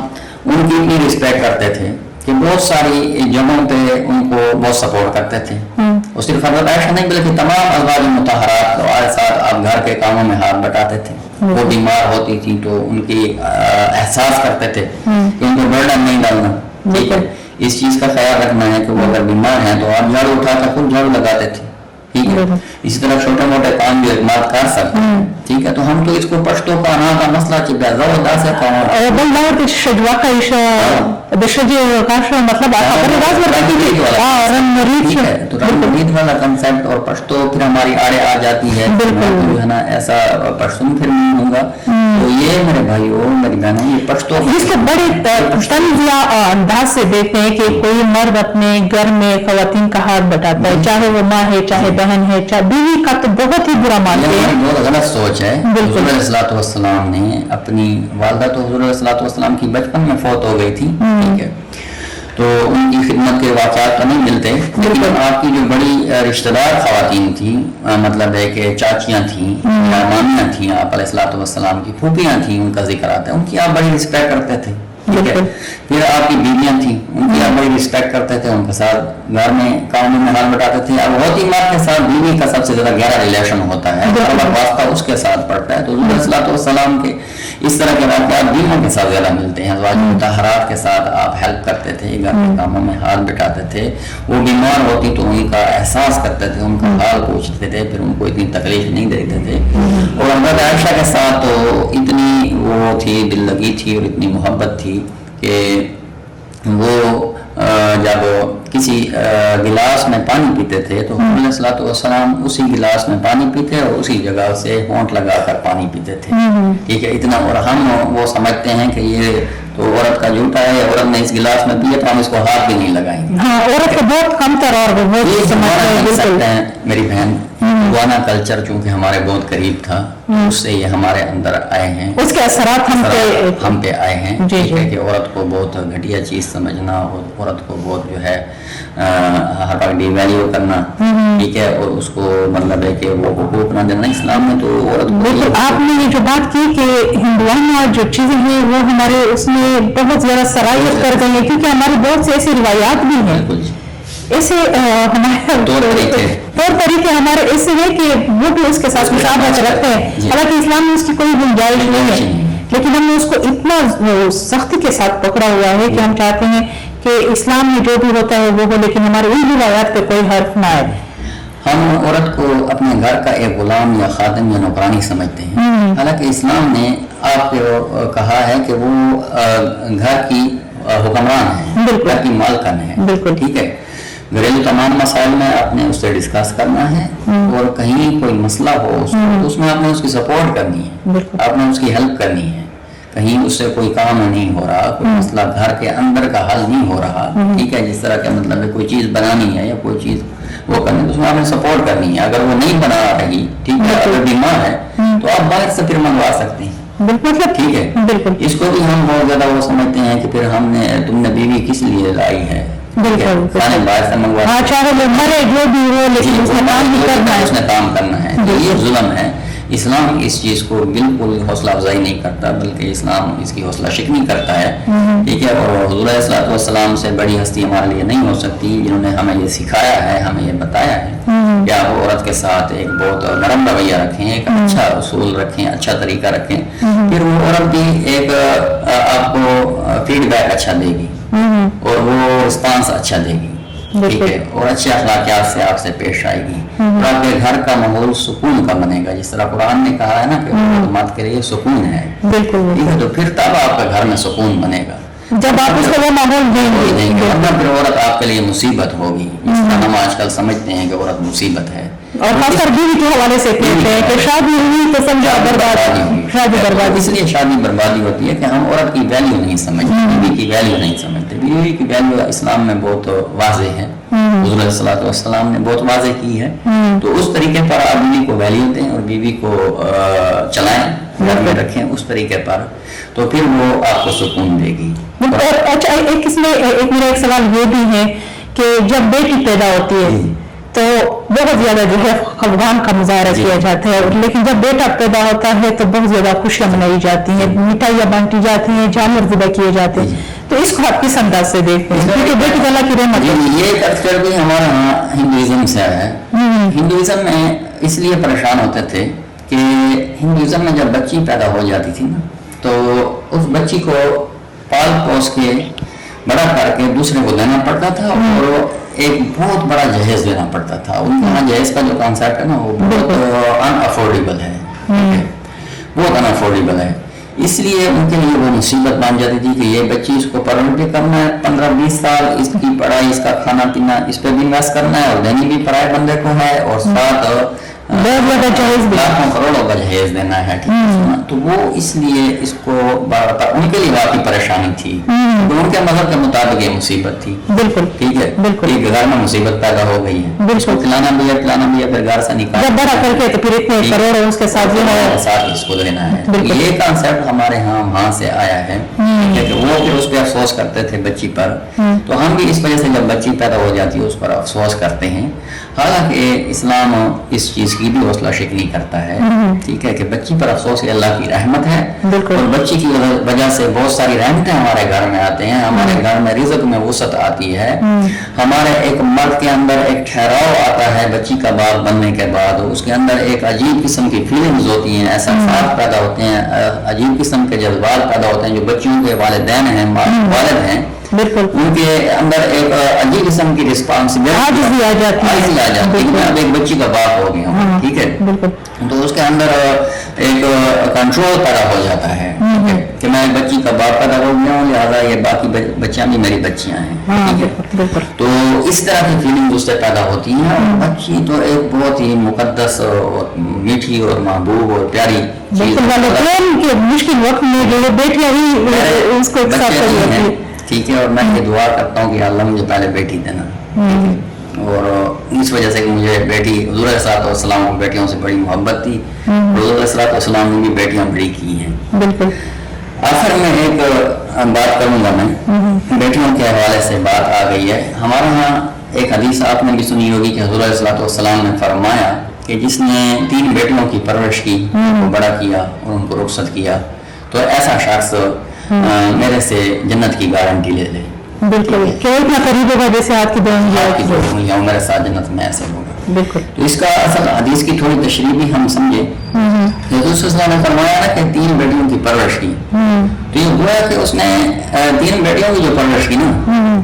उनकी इतनी रिस्पेक्ट करते थे कि बहुत सारी जगहों पे उनको बहुत सपोर्ट करते थे। और सिर्फ हजरत आयशा नहीं बल्कि तमाम अज़वाज मुतहरात के साथ आप घर के कामों में हाथ बटाते थे। वो बीमार होती थी तो उनकी एहसास करते थे कि उनको बर्डन नहीं डालना, ठीक है, इस चीज का ख्याल रखना है कि वो अगर बीमार हैं तो आप झाड़ू उठाकर खुद झाड़ू लगाते थे, ठीक है। इसी तरह छोटे मोटे काम भी मर्द कर सकते हैं, ठीक है। तो हम तो इसको पश्तो का ना का मसला की जबरदस्त है मतलब रंग वाला कंसेप्ट और पश्तो फिर हमारी आड़े आ जाती है, जो है ना, ऐसा पश्तो फिर नहीं होगा। तो ये मेरे भाइयों मेरी बहनों, ये पश्तो इसको बड़े तंज या अंदाज से देखते हैं कि कोई मर्द अपने घर में खवातीन का हाथ बटाता है, चाहे वो माँ है, चाहे बहन है, चाहे बीवी का, तो बहुत ही बुरा मानते हैं। बहुत गलत सोच है। हुज़ूर सल्लल्लाहु अलैहि वसल्लम ने अपनी वालिदा तो हुज़ूर सल्लल्लाहु अलैहि वसल्लम की बचपन में फौत हो गई थी, ठीक है, तो उनकी खिदमत के वाक़यात तो नहीं मिलते, लेकिन आपकी जो बड़ी रिश्तेदार खवातीन थी, मतलब है कि चाचियाँ थी या मामियाँ थी, आप अलैहिस्सलातु वस्सलाम की फूफियाँ थी, उनका जिक्र आता है, उनकी आप बड़ी रिस्पेक्ट करते थे, ठीक है। फिर आपकी बीवियाँ थी, उनकी आप बड़ी रिस्पेक्ट करते थे, उनके साथ घर में कामों में हाथ बटाते थे। अब होती मर्द के साथ बीवी का सबसे ज्यादा गहरा रिलेशन होता है, वास्ता उसके साथ पड़ता है। तो हुज़ूर सल्लल्लाहु अलैहि वसल्लम के इस तरह के वाक़यात बीवियों के साथ ज्यादा मिलते हैं। अज़वाज मुतहरात के साथ आप हेल्प करते थे, घर के कामों में हाथ बटाते थे, वो बीमार होती तो उनका एहसास करते थे, उनका हाल पूछते थे, फिर उनको इतनी तकलीफ नहीं देते थे। और हज़रत आयशा के साथ तो इतनी वो थी, दिल लगी थी और इतनी मोहब्बत थी कि वो जब किसी गिलास में पानी पीते थे तो हुज़ूर सल्लल्लाहु अलैहि वसल्लम उसी गिलास में पानी पीते और उसी जगह से होंठ लगाकर पानी पीते थे, ठीक है, इतना। और हम वो समझते हैं कि ये तो औरत का झूठा है, औरत ने इस गिलास में पिया तो हम इसको हाथ भी नहीं लगाएंगे। हाँ, औरत को बहुत कम तरह और बहुत मेरी बहन, गुआना कल्चर चूंकि हमारे बहुत करीब था, उससे ये हमारे अंदर आए हैं, उसके असरात हम पे आए हैं, ठीक है, कि औरत को बहुत घटिया चीज समझना और औरत को बहुत जो है हर वक्त डिवैल्यू करना, ठीक है, और उसको मतलब है कि वो हुकूक ना देना इस्लाम में। तो औरत को आपने ये जो बात की कि हिंदुआना जो चीजें हैं वो हमारे उसमें बहुत ज्यादा सराहियत कर गई है, क्योंकि हमारी बहुत से ऐसी रिवायात भी हैं, ऐसे हमारे तौर तरीके हमारे ऐसे हैं कि वो भी उसके साथ मुसाबत रखते हैं। हालांकि इस्लाम में उसकी कोई गुंजाइश नहीं है, लेकिन हमने उसको इतना सख्ती के साथ पकड़ा हुआ है कि हम चाहते हैं कि इस्लाम में जो भी होता है वो हो, लेकिन हमारे उन रिवायात पे कोई हर्फ ना आए। हम औरत को अपने घर का एक गुलाम या खादिम या नौकरानी समझते हैं, हालांकि इस्लाम ने आपको कहा है कि वो घर की हुक्मरान है, घर की मालकन है, ठीक है। घरेलू तमाम मसाइल में आपने उससे डिस्कस करना है और कहीं कोई मसला हो तो उसमें आपने उसकी सपोर्ट करनी है, आपने उसकी हेल्प करनी है। कहीं उससे कोई काम नहीं हो रहा, कोई मसला घर के अंदर का हल नहीं हो रहा, ठीक है, जिस तरह का मतलब है कोई चीज बनानी है या कोई चीज वो करनी है, उसमें आपने सपोर्ट करनी है। अगर वो नहीं बना रही, ठीक है, अगर बीमार है तो आप बाहर से फिर मंगवा सकते हैं, मतलब ठीक है। इसको भी हम बहुत ज्यादा वो समझते हैं कि फिर हमने तुमने बीवी किस लिए लाई है, खाने बाहर से मंगवा, चाहे वो मरे जो भी हो, लेकिन उसने काम ही करना है, उसने काम करना है। तो ये जुल्म है। इस्लाम इस चीज को बिल्कुल हौसला अफजाई नहीं करता, बल्कि इस्लाम इसकी हौसला शिकनी करता है, ठीक है। और हुज़ूर सल्लल्लाहु अलैहि वसल्लम से बड़ी हस्ती हमारे लिए नहीं हो सकती जिन्होंने हमें ये सिखाया है, हमें ये बताया है कि आप औरत के साथ एक बहुत नरम रवैया रखें, एक अच्छा उसूल रखें, अच्छा तरीका रखें, फिर वो औरत भी एक आपको फीडबैक अच्छा देगी और वो रिस्पांस अच्छा देगी, ठीक है, और अच्छे अखलाकियात से आपसे पेश आएगी और आपके घर का माहौल सुकून का बनेगा। जिस तरह कुरान ने कहा है ना कि मर्द के लिए सुकून है, ठीक है, तो फिर तब आपके घर में सुकून बनेगा जब आप उसको वो माहौल देंगे, वरना फिर औरत आपके लिए मुसीबत होगी। जिस तरह हम आजकल समझते हैं कि औरत मुसीबत है, और खासकर बीवी के हवाले से कहते हैं कि शादी हुई तो समझो बर्बादी हुई, शादी बर्बादी। इसलिए शादी बर्बादी होती है कि हम औरत की वैल्यू नहीं समझते, बीवी की वैल्यू नहीं समझते। बीवी की वैल्यू इस्लाम में बहुत वाज़ेह है, हुज़ूर सल्लल्लाहु अलैहि वसल्लम ने बहुत वाज़ेह की है। तो उस तरीके पर आप बीवी को वैल्यू दें और बीवी को चलाएं, घर में रखें उस तरीके पर, तो फिर वो आपको सुकून देगी। और अच्छा, एक इसमें एक मेरा एक सवाल ये भी है कि जब बेटी पैदा होती है तो बहुत ज्यादा जो है खफगान का मुजाहरा किया जाता है, लेकिन जब बेटा पैदा होता है तो बहुत ज्यादा खुशियां मनाई जाती हैं, मिठाइयाँ बांटी जाती हैं, जानवर ज़िबा किए जाते हैं। तो इसको आप किस अंदाज से देखते हैं? क्योंकि बेटी अल्लाह की रहमत है। ये कल्चर भी हमारे यहाँ हिंदुइज्म से आया है। हिंदुइज्म में इसलिए परेशान होते थे कि हिंदुइज्म में जब बच्ची पैदा हो जाती थी ना, तो उस बच्ची को पाल पोस के बड़ा करके दूसरे को देना पड़ता था और एक बहुत बड़ा जहेज देना पड़ता था। उनके यहाँ जहेज का जो कॉन्सेप्ट है ना वो बहुत अनअफोर्डेबल है, बहुत अनअफोर्डेबल है। इसलिए उनके लिए वो मुसीबत बन जाती थी कि ये बच्ची, इसको परवरिश भी करना है 15-20 साल, इसकी पढ़ाई, इसका खाना पीना, इस पर भी इन्वेस्ट करना है और देनी भी पराए बंदे को है, और साथ लाखों करोड़ों का जहेज देना है, ठीक है। तो वो इसलिए इसको उनके लिए काफी परेशानी थी, तो उनके मजहब के मुताबिक ये मुसीबत थी। बिल्कुल ठीक है, बिल्कुल एक घर में मुसीबत पैदा हो गई है, उसको खिलाना भी है, फिर घर से निकाल जब बड़ा करके तो फिर इतने करोड़ उसके साथ साथ इसको देना है। तो ये कॉन्सेप्ट हमारे यहाँ वहाँ से आया है, वो फिर उस पर अफसोस करते थे बच्ची पर। तो हम भी इस वजह से जब बच्ची पैदा हो जाती है उस पर अफसोस करते हैं। हालांकि इस्लाम इस चीज की भी हौसला शिकनी करता है, ठीक है, कि बच्ची पर अफसोस ये अल्लाह की रहमत है, और बच्ची की वजह से बहुत सारी रहमतें हमारे घर में आते हैं, हमारे घर में रिज़्क़ में वसअत आती है, हमारे एक मर्द के अंदर एक ठहराव आता है बच्ची का बाप बनने के बाद, उसके अंदर एक अजीब किस्म की फीलिंग्स होती हैं, एहसास पैदा होते हैं, अजीब किस्म के जज्बात पैदा होते हैं जो बच्चियों के वालिदैन हैं, वालिद हैं, बिल्कुल उनके अंदर एक अजीब किस्म की रिस्पॉन्सिबिलिटी आ जाती है। मैं अब एक बच्ची का बाप हो गया हूँ, ठीक है, तो उसके अंदर एक कंट्रोल पैदा हो जाता है कि मैं एक बच्ची का बाप पैदा हो गया हूँ, लिहाजा ये बाकी बच्चियां भी मेरी बच्चियां हैं, ठीक है। तो इस तरह की फीलिंग उससे पैदा होती है, और बच्ची तो एक बहुत ही मुकद्दस और मीठी और महबूब और प्यारी मुश्किल वक्त में जो बेटियां ही उसको ठीक है। और मैं ये दुआ करता हूँ कि अल्लाह मुझे पहले बेटी देना, और इस वजह से कि मुझे बेटी, हुज़ूर सल्लल्लाहु अलैहि वसल्लम को बेटियों से बड़ी मोहब्बत थी, हुज़ूर सल्लल्लाहु अलैहि वसल्लम ने भी बेटियां बड़ी की हैं। बिल्कुल। आखिर में एक बात करूंगा मैं, बेटियों के हवाले से बात आ गई है, हमारे यहाँ एक हदीस आपने भी सुनी होगी कि हुज़ूर सल्लल्लाहु अलैहि वसल्लम ने फरमाया कि जिसने 3 बेटियों की परवरिश की, उनको बड़ा किया और उनको रुखसत किया, तो ऐसा शख्स मेरे से जन्नत की गारंटी ले ले। बिल्कुल, इतना करीब होगा जैसे आपकी दो उंगलियां मेरे साथ जन्नत में ऐसे होगा। बिल्कुल। तो इसका असल हदीस की थोड़ी तशरीह भी हम समझे, रसूलुल्लाह ने फरमाया ना कि 3 बेटियों की परवरिश की, तो ये हुआ कि उसने 3 बेटियों की जो परवरिश की ना,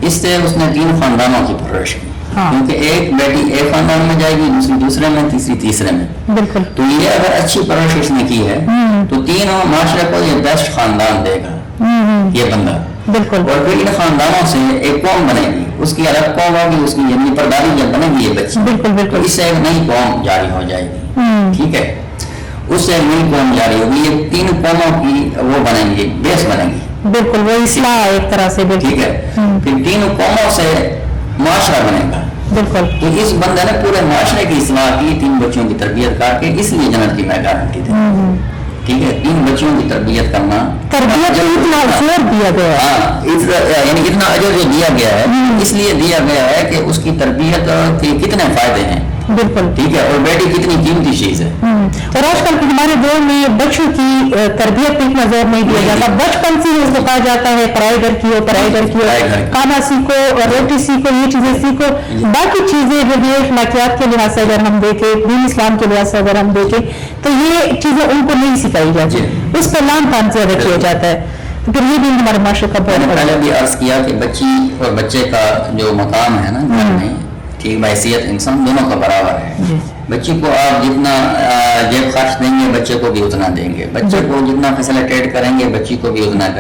इससे उसने 3 खानदानों की परवरिश की, क्योंकि एक बेटी एक खानदान में जाएगी, दूसरी दूसरे में, तीसरी तीसरे में। बिल्कुल। तो ये अगर अच्छी परवरिश इसने की है तो तीनों माशरे को ये बेस्ट खानदान देगा ये बंदा। बिल्कुल। और फिर इन खानदानों से एक कौम बनेगी, उसकी अलग कौम होगी, उसकी जमीनी परदारी जब बनेगी ये बच्ची, बिल्कुल बिल्कुल, तो इससे एक नई कौम जारी हो जाएगी, ठीक है, उससे एक नई कौम जारी होगी, ये 3 कौमों की वो बनेंगी, बेस बनेगी। बिल्कुल, वो इस्लाह एक तरह से, ठीक है। फिर 3 कौमों से माशरा बनेगा। बिल्कुल। तो इस बंदे ने पूरे माशरे की इस्लाह की, 3 बच्चों की तरबियत करके, इसलिए जन्नत की मैं गारंटी दे, ठीक है। 3 बच्चों की तरबियत करना, तरबियत इतना अजर दिया गया है, यानी इतना अजर जो दिया गया है, इसलिए दिया गया है कि उसकी तरबियत के कितने फायदे हैं। बिल्कुल, ठीक है। और बेटी कितनी कीमती चीज है। और आजकल हमारे दौर में बच्चों की तरबियत पे इतना जोर नहीं दिया जाता, बचपन से उसको कहा जाता है पढ़ाई घर की हो, पढ़ाई घर की हो, खाना सीखो, रोटी सीखो, ये चीजें सीखो, बाकी चीजें जो है अखलाकियात के लिहाज से अगर हम देखें, दीन इस्लाम के लिहाज से अगर हम देखें, तो ये चीजें उनको नहीं सिखाई जाती, उस पर लाम पान ज्यादा किया जाता है। तो फिर ये भी हमारे माशरे का बहुत, पहले भी अर्ज किया कि बच्ची और बच्चे का जो मकाम है ना घर में, ठीक, हैसियत इंसान दोनों का बराबर है। बच्ची को आप जितना जेब खर्च देंगे, बच्चे को भी उतना देंगे, बच्चे को जितना फैसिलिटेट करेंगे, बच्ची को भी उतना